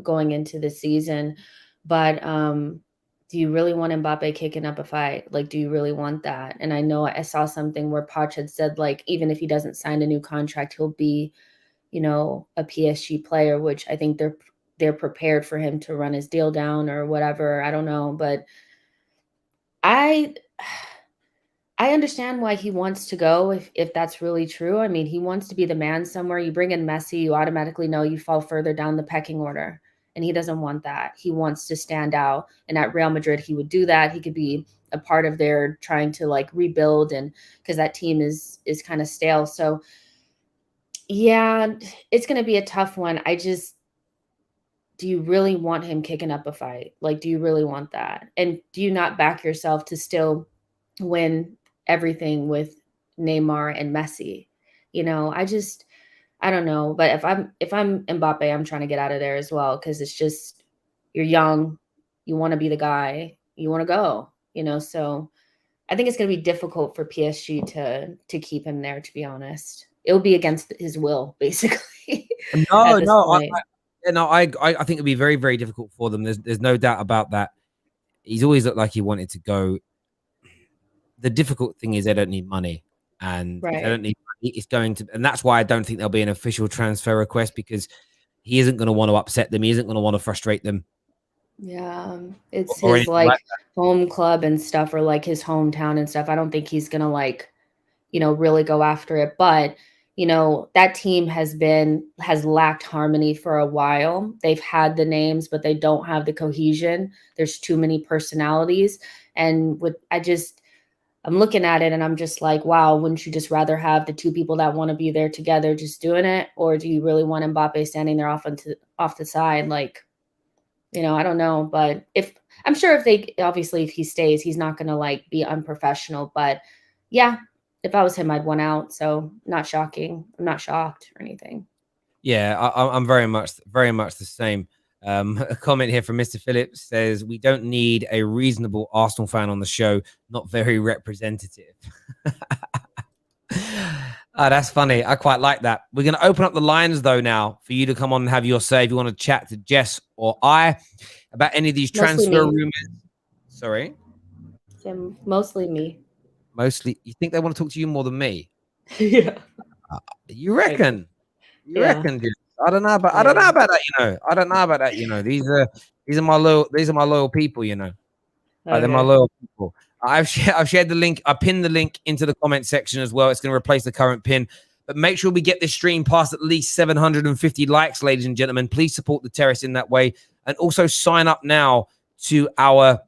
going into the season. But do you really want Mbappe kicking up a fight? Like, do you really want that? And I know I saw something where Poch had said, like, even if he doesn't sign a new contract, he'll be, you know, a PSG player, which I think they're prepared for him to run his deal down or whatever. I don't know, but I understand why he wants to go if that's really true. I mean, he wants to be the man somewhere. You bring in Messi, you automatically know you fall further down the pecking order. And he doesn't want that. He wants to stand out. And at Real Madrid, he would do that. He could be a part of their trying to like rebuild, and because that team is kind of stale. So yeah, it's going to be a tough one. Do you really want him kicking up a fight? Like, do you really want that? And do you not back yourself to still win everything with Neymar and Messi? You know, I don't know. But if I'm Mbappe, I'm trying to get out of there as well, because it's just, you're young, you want to be the guy, you want to go, you know. So I think it's going to be difficult for PSG to keep him there, to be honest. It will be against his will, basically. I think it'd be very, very difficult for them. There's no doubt about that. He's always looked like he wanted to go. The difficult thing is they don't need money, and they don't need money. It's going to, and that's why I don't think there'll be an official transfer request, because he isn't going to want to upset them. He isn't going to want to frustrate them. Yeah, it's his like home club and stuff, or like his hometown and stuff. I don't think he's gonna like, you know, really go after it. But you know, that team has lacked harmony for a while. They've had the names, but they don't have the cohesion. There's too many personalities. And I'm looking at it and I'm just like, wow, wouldn't you just rather have the two people that want to be there together just doing it? Or do you really want Mbappe standing there off the side? Like, you know, I don't know. But if he stays, he's not going to like be unprofessional. But yeah, if I was him, I'd want out. So not shocking. I'm not shocked or anything. Yeah, I'm very much the same. A comment here from Mr. Phillips says, we don't need a reasonable Arsenal fan on the show, not very representative. Oh, that's funny. I quite like that. We're going to open up the lines, though, now for you to come on and have your say if you want to chat to Jess or I about any of these transfer rumors. Sorry? Mostly me. Mostly? You think they want to talk to you more than me? Yeah. You reckon? You reckon, dude? I don't know about that, you know. I don't know about that, you know. These are my loyal people, you know. They're my loyal people. I've shared the link. I pinned the link into the comment section as well. It's going to replace the current pin. But make sure we get this stream past at least 750 likes, ladies and gentlemen. Please support the Terrace in that way. And also sign up now to our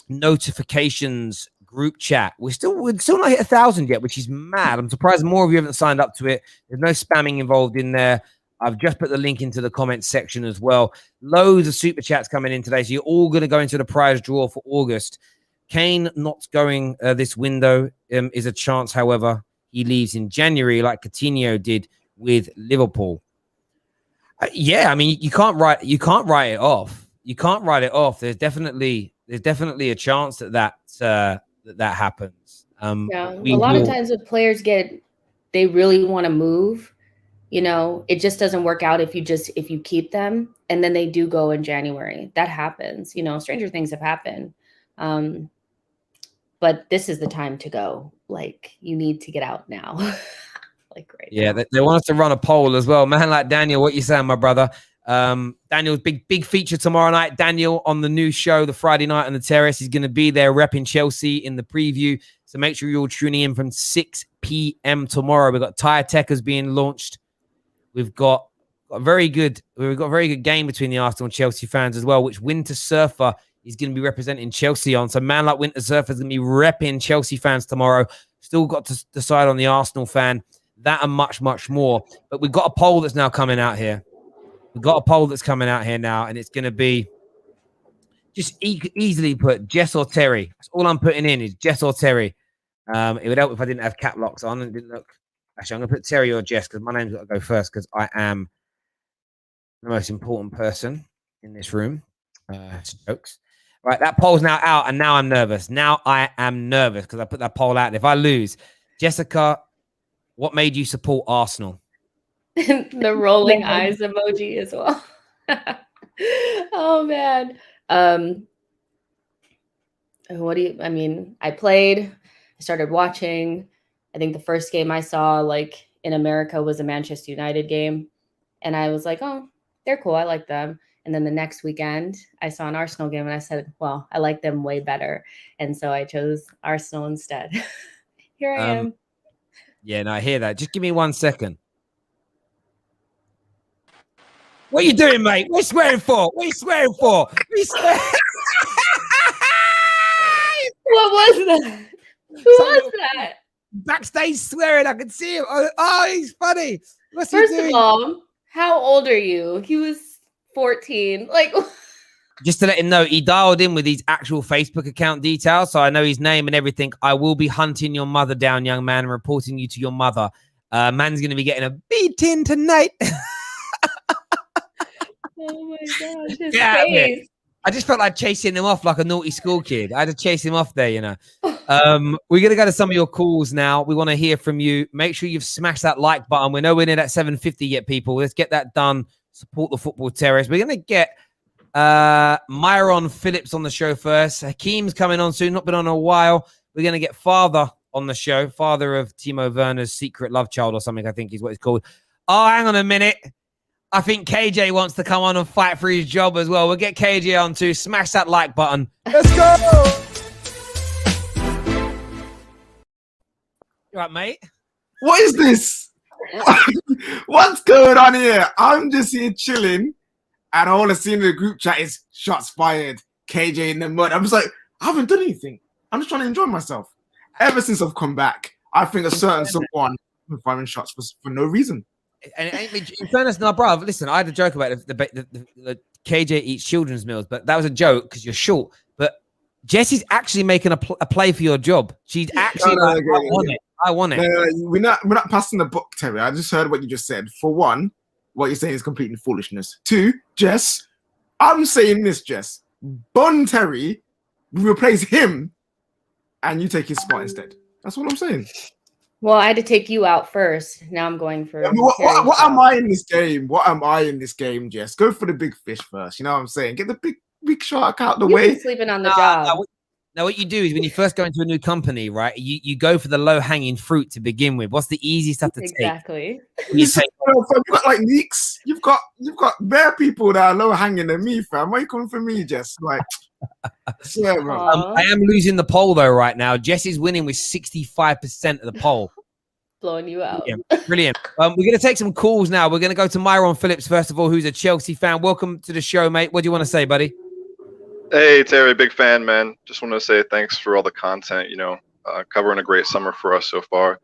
notifications group chat. We're still not hit 1,000 yet, which is mad. I'm surprised more of you haven't signed up to it. There's no spamming involved in there. I've just put the link into the comments section as well. Loads of super chats coming in today. So you're all going to go into the prize draw for August. Kane not going this window is a chance. However, he leaves in January like Coutinho did with Liverpool. Yeah, I mean, you can't write it off. You can't write it off. There's definitely a chance that happens. Yeah, a lot of times with players they really want to move. You know, it just doesn't work out if you keep them and then they do go in January. That happens. You know, stranger things have happened. But this is the time to go. Like, you need to get out now. Like, right. Yeah, they want us to run a poll as well. Man like Daniel, what you saying, my brother? Daniel's big feature tomorrow night. Daniel on the new show, the Friday Night on the Terrace. He's going to be there repping Chelsea in the preview. So make sure you're all tuning in from 6 p.m. tomorrow. We've got Tire Techers being launched. We've got a very good game between the Arsenal and Chelsea fans as well, which Winter Surfer is going to be representing Chelsea on. So man like Winter Surfer is going to be repping Chelsea fans tomorrow. Still got to decide on the Arsenal fan. That and much, much more. But we've got a poll that's now coming out here. We've got a poll that's coming out here now, and it's going to be just easily put Jess or Terry. That's all I'm putting in is Jess or Terry. It would help if I didn't have cap locks on and didn't look. Actually, I'm going to put Terry or Jess because my name's got to go first because I am the most important person in this room. Jokes. Right, that poll's now out, and now I'm nervous. Now I am nervous because I put that poll out. If I lose, Jessica, what made you support Arsenal? The rolling eyes emoji as well. Oh man. I played, I started watching. I think the first game I saw like in America was a Manchester United game. And I was like, oh, they're cool. I like them. And then the next weekend I saw an Arsenal game and I said, well, I like them way better. And so I chose Arsenal instead. Here I am. Yeah, no, I hear that. Just give me 1 second. What are you doing, mate? What are you swearing for? What are you swearing for? What was that? Who was that? Backstage swearing. I can see him. Oh, he's funny. What's First he doing? of all, how old are you? He was 14. Like, just to let him know, he dialed in with his actual Facebook account details, so I know his name and everything. I will be hunting your mother down, young man, and reporting you to your mother. Man's going to be getting a beating tonight. Oh my gosh, his face. I just felt like chasing him off like a naughty school kid. I had to chase him off there, you know. We're going to go to some of your calls now. We want to hear from you. Make sure you've smashed that like button. We're nowhere near that 750 yet, people. Let's get that done. Support the Football Terrace. We're going to get Myron Phillips on the show first. Hakeem's coming on soon. Not been on a while. We're going to get Father on the show. Father of Timo Werner's secret love child or something, I think is what it's called. Oh, hang on a minute. I think KJ wants to come on and fight for his job as well. We'll get KJ on too. Smash that like button. Let's go. You right, mate? What is this? What's going on here? I'm just here chilling, and all I see in the group chat is shots fired, KJ in the mud. I'm just like, I haven't done anything. I'm just trying to enjoy myself. Ever since I've come back, I think a certain someone been firing shots for no reason. And it ain't in fairness, no, bro. Listen, I had a joke about the KJ eats children's meals, but that was a joke because you're short. But Jessie's actually making a play for your job. She's actually I want it. No, we're not passing the buck, Terry. I just heard what you just said. For one, what you're saying is completely foolishness. Two, Jess, I'm saying this, Jess. Bon Terry, we replace him, and you take his spot instead. That's what I'm saying. Well, I had to take you out first. Now I'm going for. What am I in this game? What am I in this game, Jess? Go for the big fish first. You know what I'm saying? Get the big shark out the way. You've been sleeping on the job. Now, what you do is when you first go into a new company, right? You go for the low hanging fruit to begin with. What's the easy stuff to take? Exactly. You've got like leaks. You've got bare people that are lower hanging than me, fam. Why are you coming for me, Jess? Like, yeah, bro. I am losing the poll though right now. Jess is winning with 65% of the poll. Blowing you out. Brilliant. We're going to take some calls now. We're going to go to Myron Phillips first of all, who's a Chelsea fan. Welcome to the show, mate. What do you want to say, buddy? Hey, Terry, big fan, man. Just want to say thanks for all the content, covering a great summer for us so far.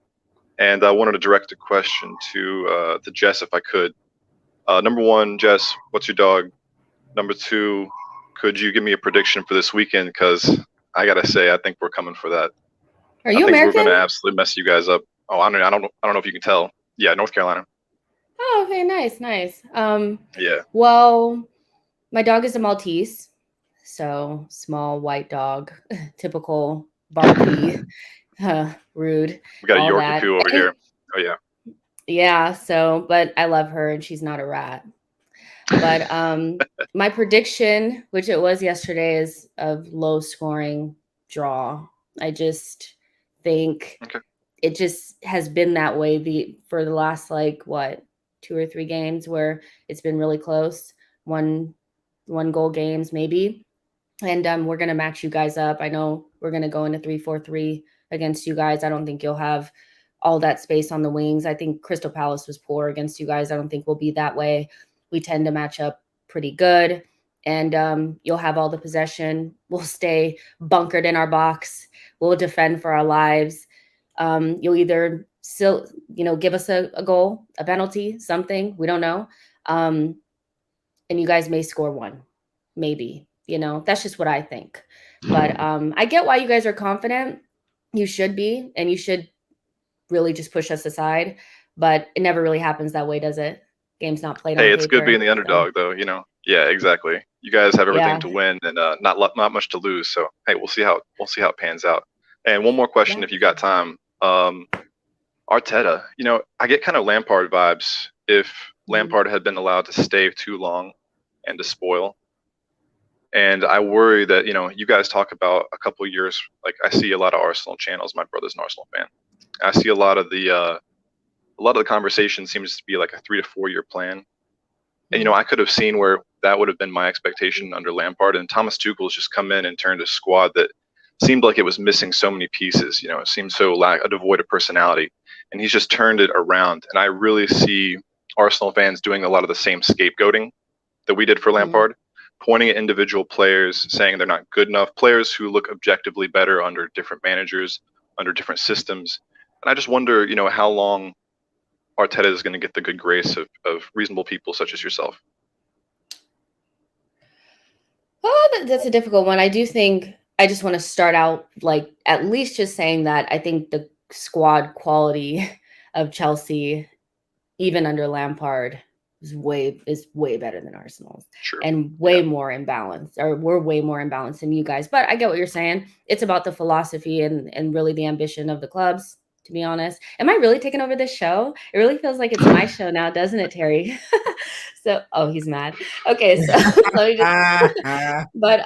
And I wanted to direct a question to Jess, if I could. Number one, Jess, what's your dog? Number two, could you give me a prediction for this weekend? Because I got to say, I think we're coming for that. Are you I think American? we're going to absolutely mess you guys up. Oh, I don't know if you can tell. Yeah, North Carolina. Oh, okay, nice. Yeah. Well, my dog is a Maltese, so small white dog, typical barky, rude. We got a all Yorkie that. poo over here. Oh yeah. Yeah. So, but I love her, and she's not a rat. But my prediction, which it was yesterday, is of low scoring draw. I just think it just has been that way for the last 2 or 3 games where it's been really close, one goal games maybe, and we're gonna match you guys up. I know we're gonna go into 3-4-3 against you guys. I don't think you'll have all that space on the wings. I think Crystal Palace was poor against you guys. I don't think we'll be that way. We tend to match up pretty good, and you'll have all the possession. We'll stay bunkered in our box. We'll defend for our lives. You'll either still, give us a goal, a penalty, something. We don't know. And you guys may score one, maybe. That's just what I think. But I get why you guys are confident. You should be, and you should really just push us aside. But it never really happens that way, does it? Game's not played on Hey, it's paper, good being the underdog, though. Yeah, exactly. You guys have everything to win and not much to lose. So hey, we'll see how it pans out. And one more question, if you got time. Arteta, I get kind of Lampard vibes. If Lampard had been allowed to stay too long and to spoil, and I worry that you guys talk about a couple of years. Like I see a lot of Arsenal channels. My brother's an Arsenal fan. I see a lot of the conversation seems to be like a 3 to 4 year plan. And I could have seen where that would have been my expectation under Lampard, and Thomas Tuchel's just come in and turned a squad that seemed like it was missing so many pieces. It seemed so devoid of personality, and he's just turned it around. And I really see Arsenal fans doing a lot of the same scapegoating that we did for Lampard, pointing at individual players, saying they're not good enough, players who look objectively better under different managers, under different systems. And I just wonder, how long Arteta is going to get the good grace of reasonable people such as yourself. Oh, that's a difficult one. I do think I just want to start out at least just saying that I think the squad quality of Chelsea, even under Lampard, is way better than Arsenal's. Sure. And way more imbalanced, or we're way more imbalanced than you guys. But I get what you're saying. It's about the philosophy and really the ambition of the clubs, to be honest. Am I really taking over this show? It really feels like it's my show now, doesn't it, Terry? He's mad. Okay, so let me just, but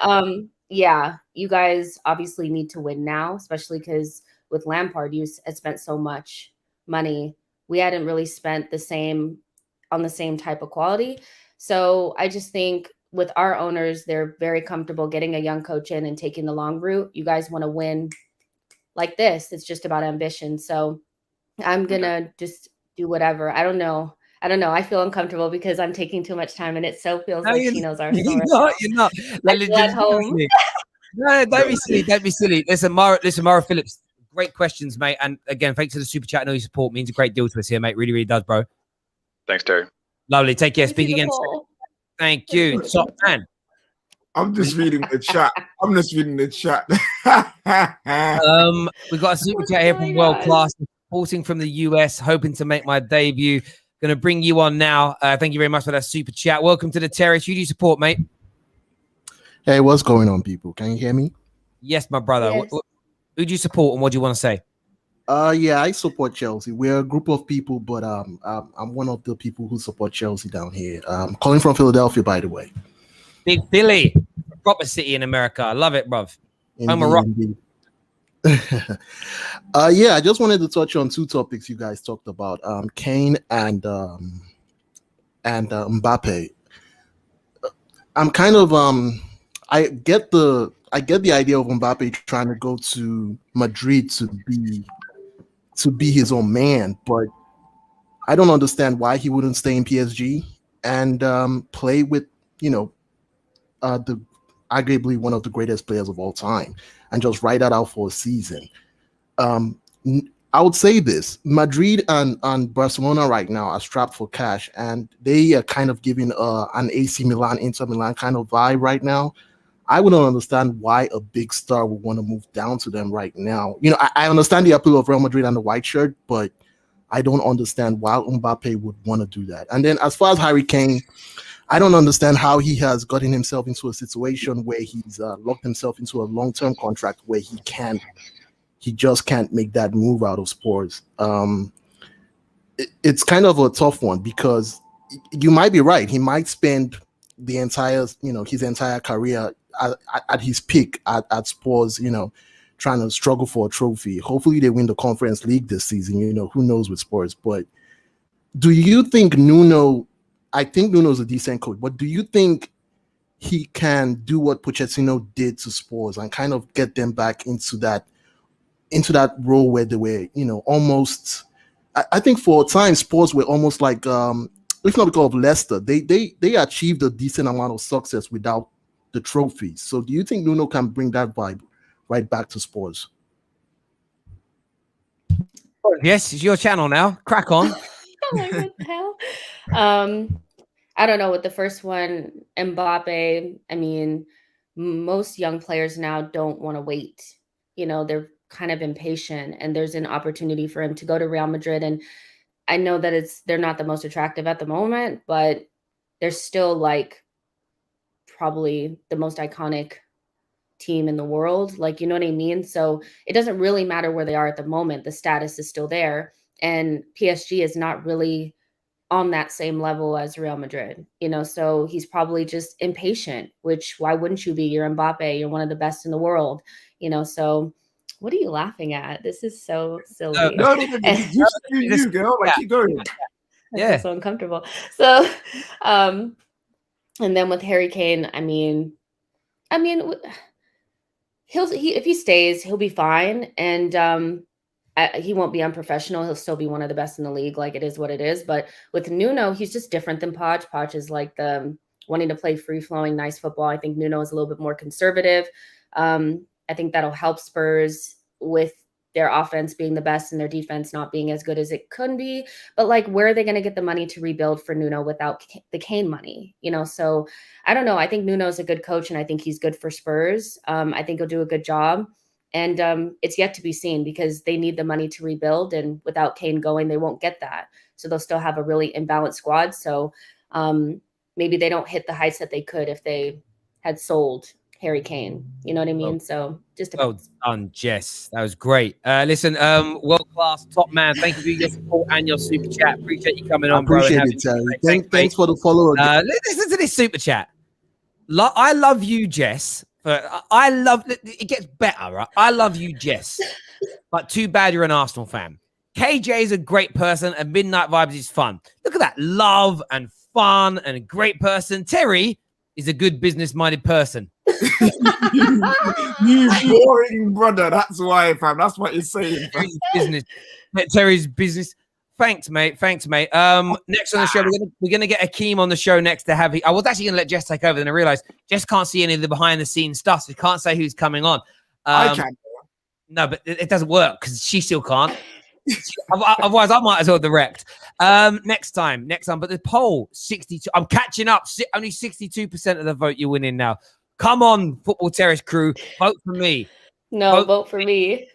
yeah, you guys obviously need to win now, especially because with Lampard, you had spent so much money. We hadn't really spent the same type of quality. So I just think with our owners, they're very comfortable getting a young coach in and taking the long route. You guys want to win like this. It's just about ambition. So I'm going to just do whatever. I don't know. I feel uncomfortable because I'm taking too much time, and it so feels like Chino's our story. You're not. At home. No, don't be silly. Don't be silly. Listen, Mara Phillips, great questions, mate. And again, thanks for the super chat and all your support. Means a great deal to us here, mate. Really, really does, bro. Thanks, Terry. Lovely. Take care. Speak again. Thank you. Top man. I'm just reading the chat. We got a super chat here from World Class, reporting from the US, hoping to make my debut. Going to bring you on now. Thank you very much for that super chat. Welcome to the terrace. Who do you support, mate? Hey, what's going on, people? Can you hear me? Yes, my brother. Yes. Who do you support and what do you want to say? Yeah, I support Chelsea. We're a group of people, but I'm one of the people who support Chelsea down here. Calling from Philadelphia, by the way. Big Philly, a proper city in America. I love it, bruv. Home of rock. Indeed. Yeah, I just wanted to touch on two topics you guys talked about: Kane and Mbappe. I'm kind of I get the idea of Mbappe trying to go to Madrid to be his own man, but I don't understand why he wouldn't stay in PSG and play with the arguably one of the greatest players of all time and just ride that out for a season. I would say this: Madrid and Barcelona right now are strapped for cash, and they are kind of giving an AC Milan, Inter Milan kind of vibe right now. I wouldn't understand why a big star would want to move down to them right now. I understand the appeal of Real Madrid and the white shirt, but I don't understand why Mbappe would want to do that. And then as far as Harry Kane, I don't understand how he has gotten himself into a situation where he's locked himself into a long-term contract where he just can't make that move out of Spurs. It's kind of a tough one because you might be right. He might spend the entire, his entire career at his peak at Spurs, trying to struggle for a trophy. Hopefully they win the Conference League this season, who knows with Spurs. But do you think I think Nuno's a decent coach, but do you think he can do what Pochettino did to Spurs and kind of get them back into that role where they were, almost, I think for a time Spurs were almost like, if not because of Leicester, they achieved a decent amount of success without the trophies. So do you think Nuno can bring that vibe right back to Spurs? Yes, it's your channel now. Crack on. Like, what the hell? I don't know. With the first one, Mbappe, I mean, most young players now don't want to wait. They're kind of impatient, and there's an opportunity for him to go to Real Madrid. And I know that they're not the most attractive at the moment, but they're still like probably the most iconic team in the world. Like, you know what I mean? So it doesn't really matter where they are at the moment. The status is still there. And PSG is not really on that same level as Real Madrid, so he's probably just impatient, which why wouldn't you be? You're Mbappe, you're one of the best in the world, so what are you laughing at? This is so silly. No, you girl, like keep going. I feel so uncomfortable. So, and then with Harry Kane, I mean, if he stays, he'll be fine, and he won't be unprofessional. He'll still be one of the best in the league. Like, it is what it is. But with Nuno, he's just different than Poch. Poch is like the wanting to play free-flowing, nice football. I think Nuno is a little bit more conservative. I think that'll help Spurs with their offense being the best and their defense not being as good as it could be. But like, where are they going to get the money to rebuild for Nuno without the Kane money? So I don't know. I think Nuno's a good coach, and I think he's good for Spurs. I think he'll do a good job. And it's yet to be seen because they need the money to rebuild. And without Kane going, they won't get that. So they'll still have a really imbalanced squad. So maybe they don't hit the heights that they could if they had sold Harry Kane. You know what I mean? So just depends. Well done, Jess. That was great. Listen, world-class, top man. Thank you for your support and your super chat. Appreciate you coming on, bro. Appreciate it, Terry. Thanks for the follow. Listen to this super chat. I love you, Jess. I love it. Gets better, right? I love you, Jess. But too bad you're an Arsenal fan. KJ is a great person, and Midnight Vibes is fun. Look at that. Love and fun and a great person. Terry is a good business-minded person. You boring brother. That's why, fam. That's what you're saying. Terry's business. Thanks, mate. Next on the show, we're gonna get Akeem on the show next to have. I was actually gonna let Jess take over, then I realized Jess can't see any of the behind-the-scenes stuff, so we can't say who's coming on. I can. No, but it doesn't work because she still can't. Otherwise, I might as well direct. Next time. But the poll 62. I'm catching up. Only 62% of the vote you're winning now. Come on, Football Terrace crew, vote for me. No, vote for me.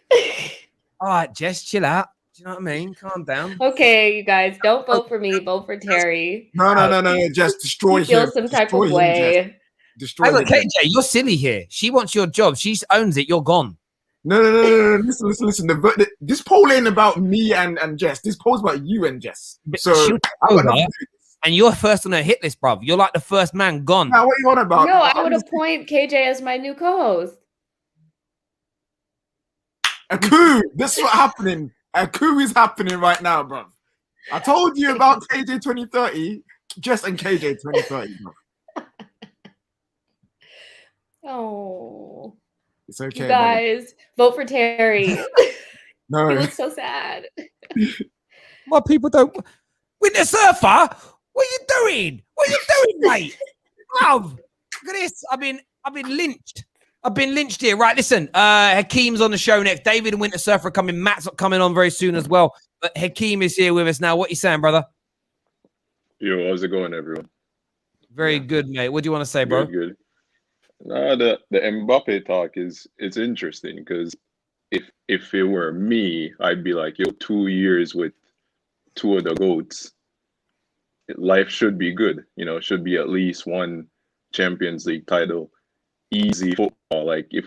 All right, Jess, chill out. Do you know what I mean? Calm down. Okay, you guys, don't vote for me. Vote for Terry. No. Just destroy him. Feel some type of way. destroy look, the KJ, you're silly here. She wants your job. She owns it. You're gone. No. Listen. This poll ain't about me and Jess. This poll's about you and Jess. So She'll take over, and you're first on her hit list, bruv. You're like the first man gone. now, what you on about? No, I would appoint KJ as my new co-host. A coup. This is what's happening. A coup is happening right now, bro. I told you about KJ 2030. Jess and KJ 2030, bro. Oh, It's okay. you guys, vote for Terry. No. He looks so sad. My people don't. With the surfer, what are you doing? What are you doing, mate? Love, look at this. I've been lynched. I've been lynched here. Right, listen. Hakeem's on the show next. David and Winter Surfer are coming. Matt's coming on very soon as well. But Hakeem is here with us now. What are you saying, brother? Yo, how's it going, everyone? Very good, mate. What do you want to say, bro? Good. The Mbappe talk it's interesting because if it were me, I'd be like, yo, 2 years with two of the GOATs, life should be good. You know, should be at least one Champions League title. Easy football. Like if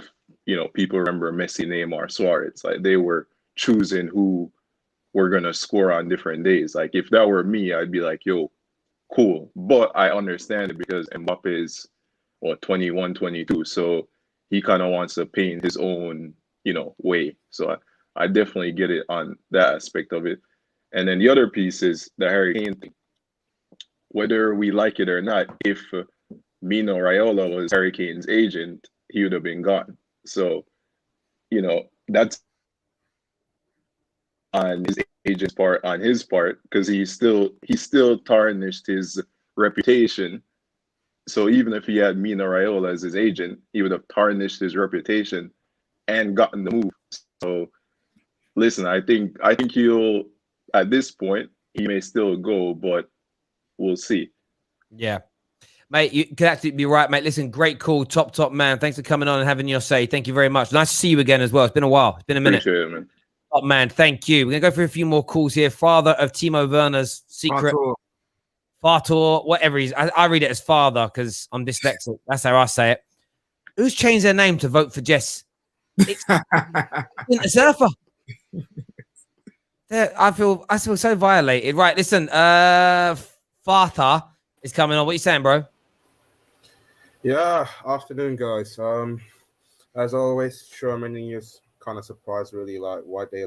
people remember Messi, Neymar, Suarez, like they were choosing who were gonna score on different days. Like if that were me, I'd be like, yo, cool. But I understand it because Mbappe is 21, 22. So he kind of wants to paint his own, way. So I definitely get it on that aspect of it. And then the other piece is the Harry Kane thing. Whether we like it or not, if Mino Raiola was Harry Kane's agent, he would have been gone. So, that's on his agent's part, on his part, because he still tarnished his reputation. So even if he had Mino Raiola as his agent, he would have tarnished his reputation and gotten the move. So listen, I think he'll, at this point, he may still go, but we'll see. Yeah. Mate, you could absolutely be right, mate. Listen, great call. Top man. Thanks for coming on and having your say. Thank you very much. Nice to see you again as well. It's been a while. It's been a minute. Appreciate it, man. Top man, thank you. We're going to go through a few more calls here. Father of Timo Werner's secret. Fartor, whatever he's. I read it as father because I'm dyslexic. That's how I say it. Who's changed their name to vote for Jess? It's Winter Surfer. I feel so violated. Right, listen. Farther is coming on. What are you saying, bro? Yeah, afternoon, guys. As always, Tchouameni is kind of surprised, really, like why they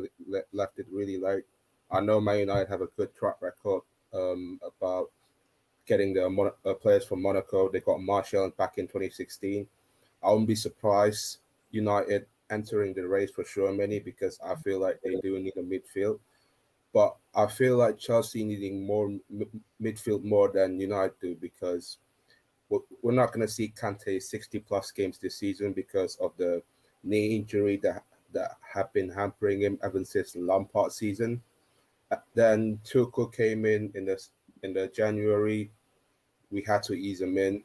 left it really late. I know Man United have a good track record about getting the players from Monaco. They got Martial back in 2016. I wouldn't be surprised United entering the race for Tchouameni because I feel like they do need a midfield. But I feel like Chelsea needing more midfield more than United do because we're not going to see Kante 60-plus games this season because of the knee injury that have been hampering him ever since the Lampard season. Then Tuchel came in the January. We had to ease him in,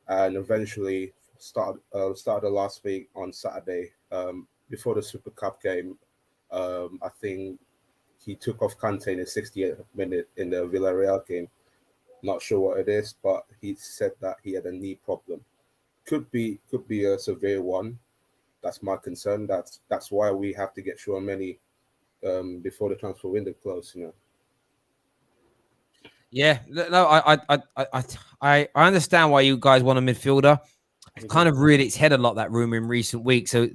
and eventually started the last week on Saturday before the Super Cup game. I think he took off Kante in the 68th minute in the Villarreal game. Not sure what it is, but he said that he had a knee problem. Could be a severe one. That's my concern. That's why we have to get Tchouameni before the transfer window closes. Yeah, no, I understand why you guys want a midfielder. It's kind of reared its head a lot, that rumor in recent weeks. So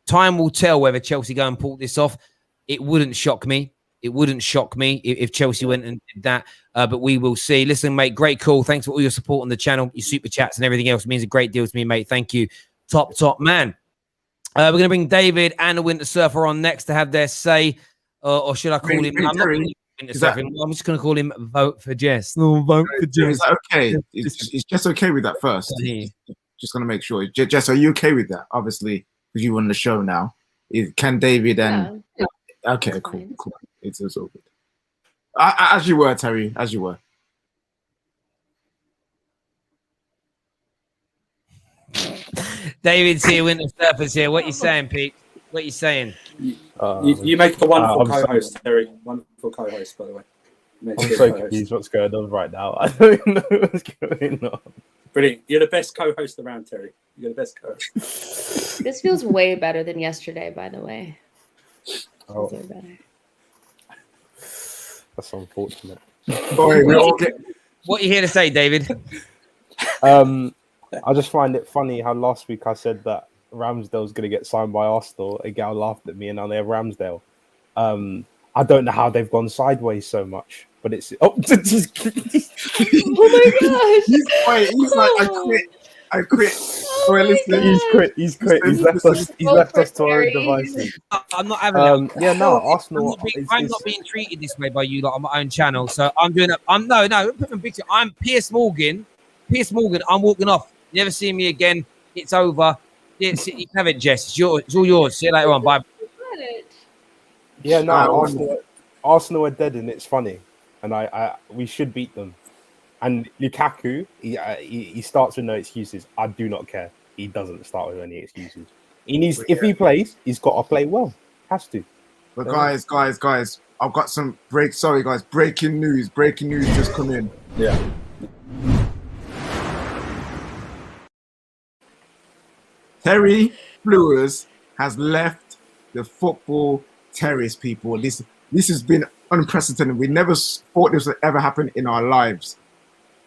time will tell whether Chelsea go and pull this off. It wouldn't shock me. It wouldn't shock me if Chelsea went and did that, but we will see. Listen, mate, great call. Thanks for all your support on the channel, your super chats and everything else. It means a great deal to me, mate. Thank you. Top man. We're going to bring David and the Winter Surfer on next to have their say, or should I call him? I'm not calling him Winter Surfer. I'm just going to call him Vote for Jess. No, Vote for Jess. Is that okay? Is Jess okay with that first? Just going to make sure. Jess, are you okay with that? Obviously, because you on the show now. Can David and... Yeah. Okay, cool. It's all good. As you were, Terry, as you were. David's here, Winter Surfer's here. What are you saying, Pete? What are you saying? You make a wonderful co-host, Terry. Wonderful co-host, by the way. I'm so confused what's going on right now. I don't know what's going on. Brilliant. You're the best co-host around, Terry. You're the best co-host. This feels way better than yesterday, by the way. Oh, Feels way better. that's unfortunate. Sorry, we all get. What are you here to say, David? I just find it funny how last week I said that Ramsdale's going to get signed by Arsenal. A gal laughed at me, and now they have Ramsdale. I don't know how they've gone sideways so much, but it's Oh my gosh! He's like, I quit. Oh my gosh. He's quit. He's left us. He's left us to our own devices. I'm not having that. Yeah, no, Arsenal. I'm not being treated this way by you lot on my own channel, so I'm doing it. I'm Piers Morgan. I'm walking off. You never see me again. It's over. You can have it, Jess. It's all yours. See you later on. Bye. Yeah, no, Arsenal are dead, and it's funny, and we should beat them. And Lukaku, he starts with no excuses. I do not care. He doesn't start with any excuses. He needs, if he plays, he's got to play well. Has to. But guys, I've got some breaking news. Breaking news just come in. Yeah. Terry Fleurs has left the football terrace, people. This has been unprecedented. We never thought this would ever happen in our lives.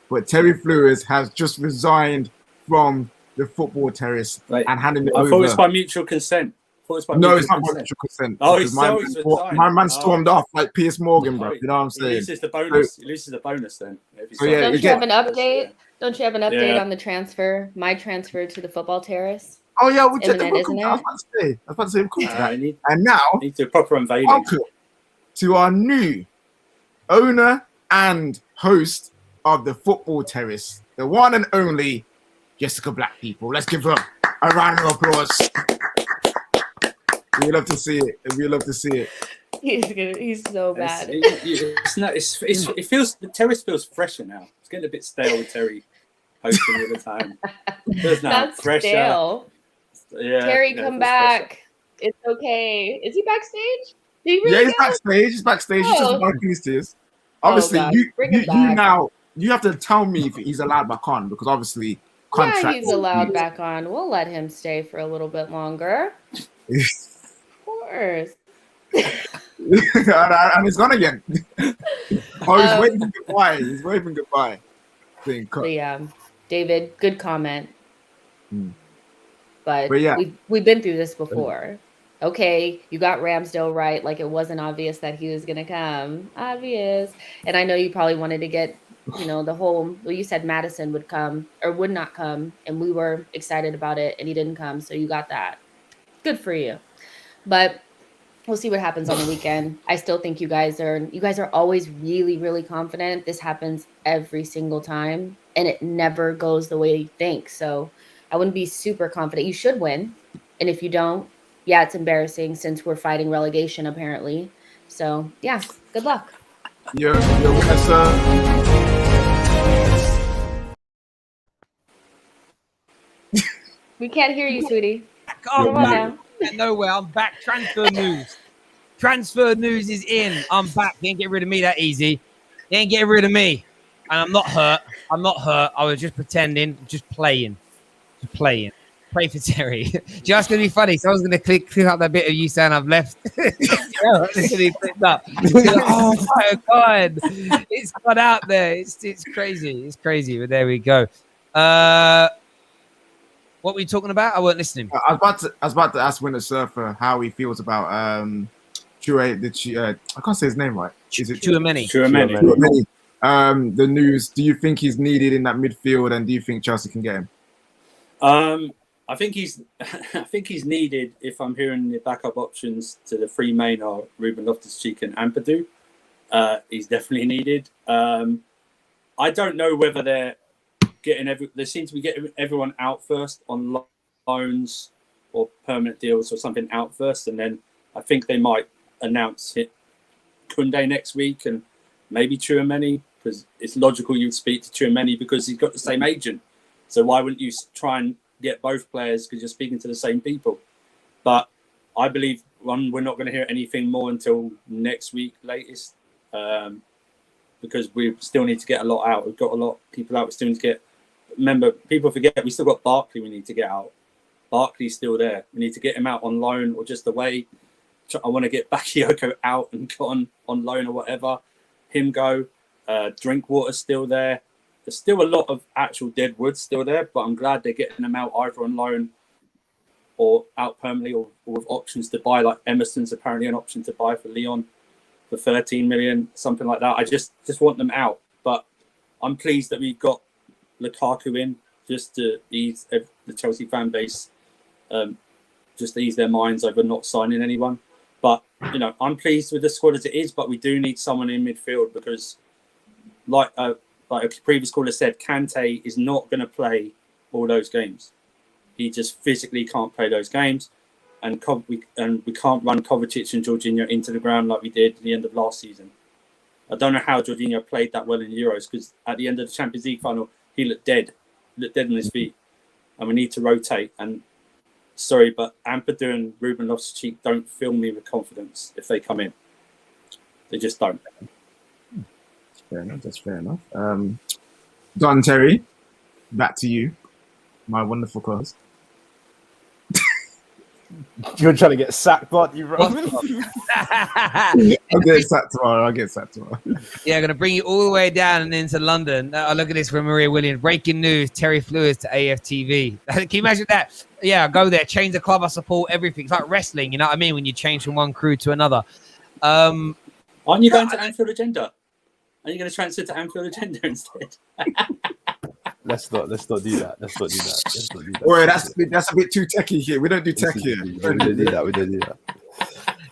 But Terry Fleurs has just resigned from the football terrace and handing it over. I thought it was by mutual consent. It's not by mutual consent. Oh, he's resigned. My man stormed off like Piers Morgan, bro. You know what I'm saying? He loses the bonus. He loses the bonus then. Don't you have an update? Don't you have an update on the transfer? My transfer to the football terrace. Oh yeah, we'll check isn't there? I was about to say, we'll and now need to proper unveiling. Welcome to our new owner and host of the football terrace, the one and only Jessica Black, people. Let's give her a round of applause. We love to see it. We love to see it. He's so bad. It feels the terrace feels fresher now. It's getting a bit stale with Terry hosting all the time. There's now fresher. Stale. Yeah, Terry, come back. Fresher. It's okay. Is he backstage? He's backstage. He's backstage. He's just marking his tears. Obviously, you have to tell me if he's allowed back on, because obviously contract. Yeah, he's allowed back on. We'll let him stay for a little bit longer. Of course. And he's gone again. He's waving goodbye. He's waving goodbye. Yeah, David, good comment. But yeah, we've been through this before. Okay, you got Ramsdale right. Like, it wasn't obvious that he was gonna come. Obvious. And I know you probably wanted to get, the whole. Well, you said Madison would come or would not come, and we were excited about it, and he didn't come. So you got that. Good for you. But we'll see what happens on the weekend. I still think you guys are always really, really confident. This happens every single time, and it never goes the way you think. So I wouldn't be super confident. You should win. And if you don't, yeah, it's embarrassing since we're fighting relegation, apparently. So, yeah, good luck. You're winner, sir. We can't hear you, sweetie. Come on now. Nowhere. I'm back. Transfer news. Transfer news is in. I'm back. You ain't get rid of me that easy. You ain't getting rid of me. And I'm not hurt. I was just pretending, just playing. Pray for Terry. Just going to be funny. Someone's going to click out that bit of you saying I've left. Oh my God. It's got out there. It's crazy. It's crazy. But there we go. What were you talking about? I weren't listening. I was about to ask Winter Surfer how he feels about I can't say his name right. Is it Tchouameni? Tchouameni. The news. Do you think he's needed in that midfield, and do you think Chelsea can get him? I think he's needed. If I'm hearing the backup options to the three main are Ruben Loftus-Cheek and Ampadu, he's definitely needed. I don't know whether they're getting they seem to be getting everyone out first on loans or permanent deals or something out first, and then I think they might announce it Koundé next week and maybe Tchouameni, because it's logical you'd speak to Tchouameni because he's got the same agent. So why wouldn't you try and get both players because you're speaking to the same people? But I believe we're not going to hear anything more until next week latest, because we still need to get a lot out. We've got a lot of people out. We still need to get remember, people forget we still got Barkley we need to get out. Barkley's still there. We need to get him out on loan or just away. I want to get Bakayoko out and go on loan or whatever. Him go. Drinkwater's still there. There's still a lot of actual dead wood still there, but I'm glad they're getting them out either on loan or out permanently or with options to buy. Like Emerson's apparently an option to buy for Lyon for 13 million, something like that. I just want them out. But I'm pleased that we got Lukaku in just to ease the Chelsea fan base, just to ease their minds over not signing anyone. But, you know, I'm pleased with the squad as it is, but we do need someone in midfield because, like a previous caller said, Kante is not going to play all those games. He just physically can't play those games. And we can't run Kovacic and Jorginho into the ground like we did at the end of last season. I don't know how Jorginho played that well in Euros because at the end of the Champions League final, he looked dead. He looked dead on his feet. And we need to rotate. And sorry, but Ampadu and Ruben Loftus-Cheek don't fill me with confidence if they come in. They just don't. That's fair enough. Don Terry, back to you, my wonderful cause. You're trying to get sacked, aren't you, Roman? I'll get sacked tomorrow. Yeah, going to bring you all the way down and into London. Look at this from Maria Williams. Breaking news, Terry Flewis to aftv. Can you imagine that? Yeah, go there, change the club, I support everything. It's like wrestling, you know what I mean? When you change from one crew to another. Aren't you going to Anfield Agenda? Are you going to transfer to Anfield Agenda instead? Let's not do that. Boy, that's a bit too techie here. We don't do tech here. We don't do that.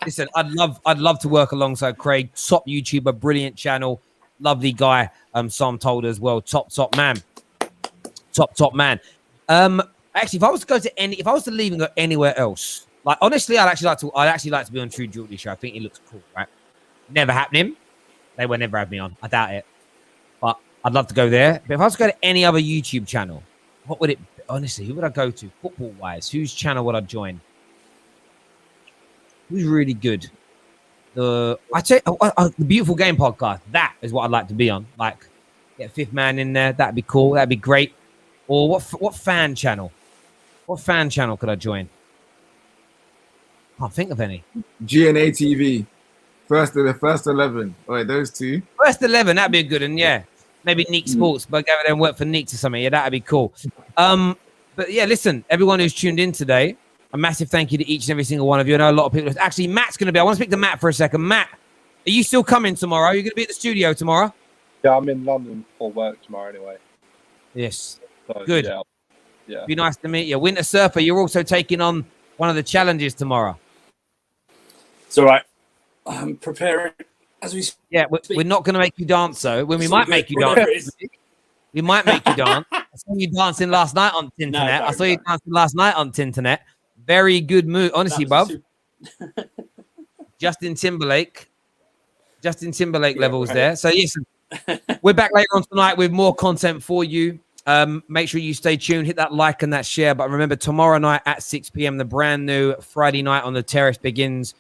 Listen, I'd love to work alongside Craig. Top YouTuber, brilliant channel, lovely guy. Sam told as well. Top man. Actually, if I was to leave and go anywhere else, like honestly, I'd actually like to be on True Jewelry Show. I think he looks cool, right? Never happening. They will never have me on. I doubt it. But I'd love to go there. But if I was to go to any other YouTube channel, what would it honestly? Who would I go to? Football wise, whose channel would I join? Who's really good? The Beautiful Game podcast. That is what I'd like to be on. Like, get Fifth Man in there. That'd be cool. That'd be great. Or what fan channel? What fan channel could I join? Can't think of any. GNA TV. First 11. All right, those two. First 11. That'd be a good one. Yeah. Maybe Nick Sports, but go over there and work for Nick or something. Yeah, that'd be cool. But yeah, listen, everyone who's tuned in today, a massive thank you to each and every single one of you. I know a lot of people. Actually, Matt's going to be. I want to speak to Matt for a second. Matt, are you still coming tomorrow? Are you going to be at the studio tomorrow? Yeah, I'm in London for work tomorrow anyway. Yes. So, good. Yeah. Be nice to meet you. Winter Surfer, you're also taking on one of the challenges tomorrow. It's all right. I'm preparing as we speak. Yeah, we're not going to make you dance, though. When we might make you dance. We might make you dance. I saw you dancing last night on Tinternet. I saw you dancing last night on Tinternet. Very good move. Honestly, bruv. Justin Timberlake levels there. So, yes, we're back later on tonight with more content for you. Make sure you stay tuned. Hit that like and that share. But remember, tomorrow night at 6 p.m., the brand new Friday Night on the Terrace begins.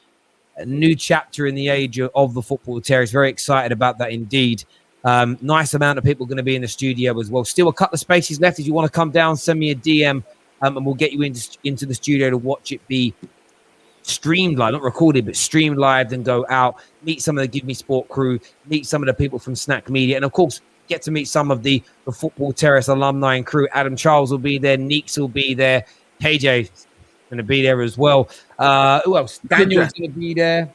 A new chapter in the age of the Football Terrace. Very excited about that indeed. Nice amount of people going to be in the studio as well. Still a couple of spaces left. If you want to come down, send me a DM and we'll get you into the studio to watch it be streamed live, not recorded, but streamed live, and go out, meet some of the Give Me Sport crew, meet some of the people from Snack Media, and of course, get to meet some of the Football Terrace alumni and crew. Adam Charles will be there. Neeks will be there. KJ going to be there as well. Who else? Daniel's going to be there.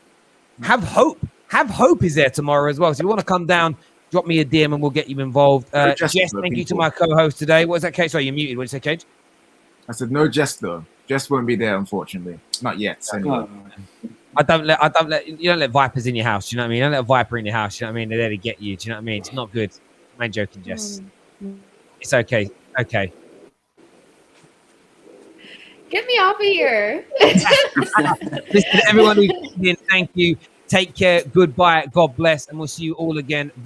Have Hope is there tomorrow as well. So if you want to come down, drop me a DM and we'll get you involved. Jess, thank you to my co-host today. What is that, Kate? Sorry, you're muted. What did you say, Kate? I said no Jess though. Jess won't be there, unfortunately. Not yet. Anyway. You don't let vipers in your house. Do you know what I mean? You don't let a viper in your house. Do you know what I mean? They're there to get you. Do you know what I mean? It's not good. I'm joking, Jess. It's okay. Okay. Get me off of here. Listen, everyone who's tuned in, thank you. Take care. Goodbye. God bless. And we'll see you all again very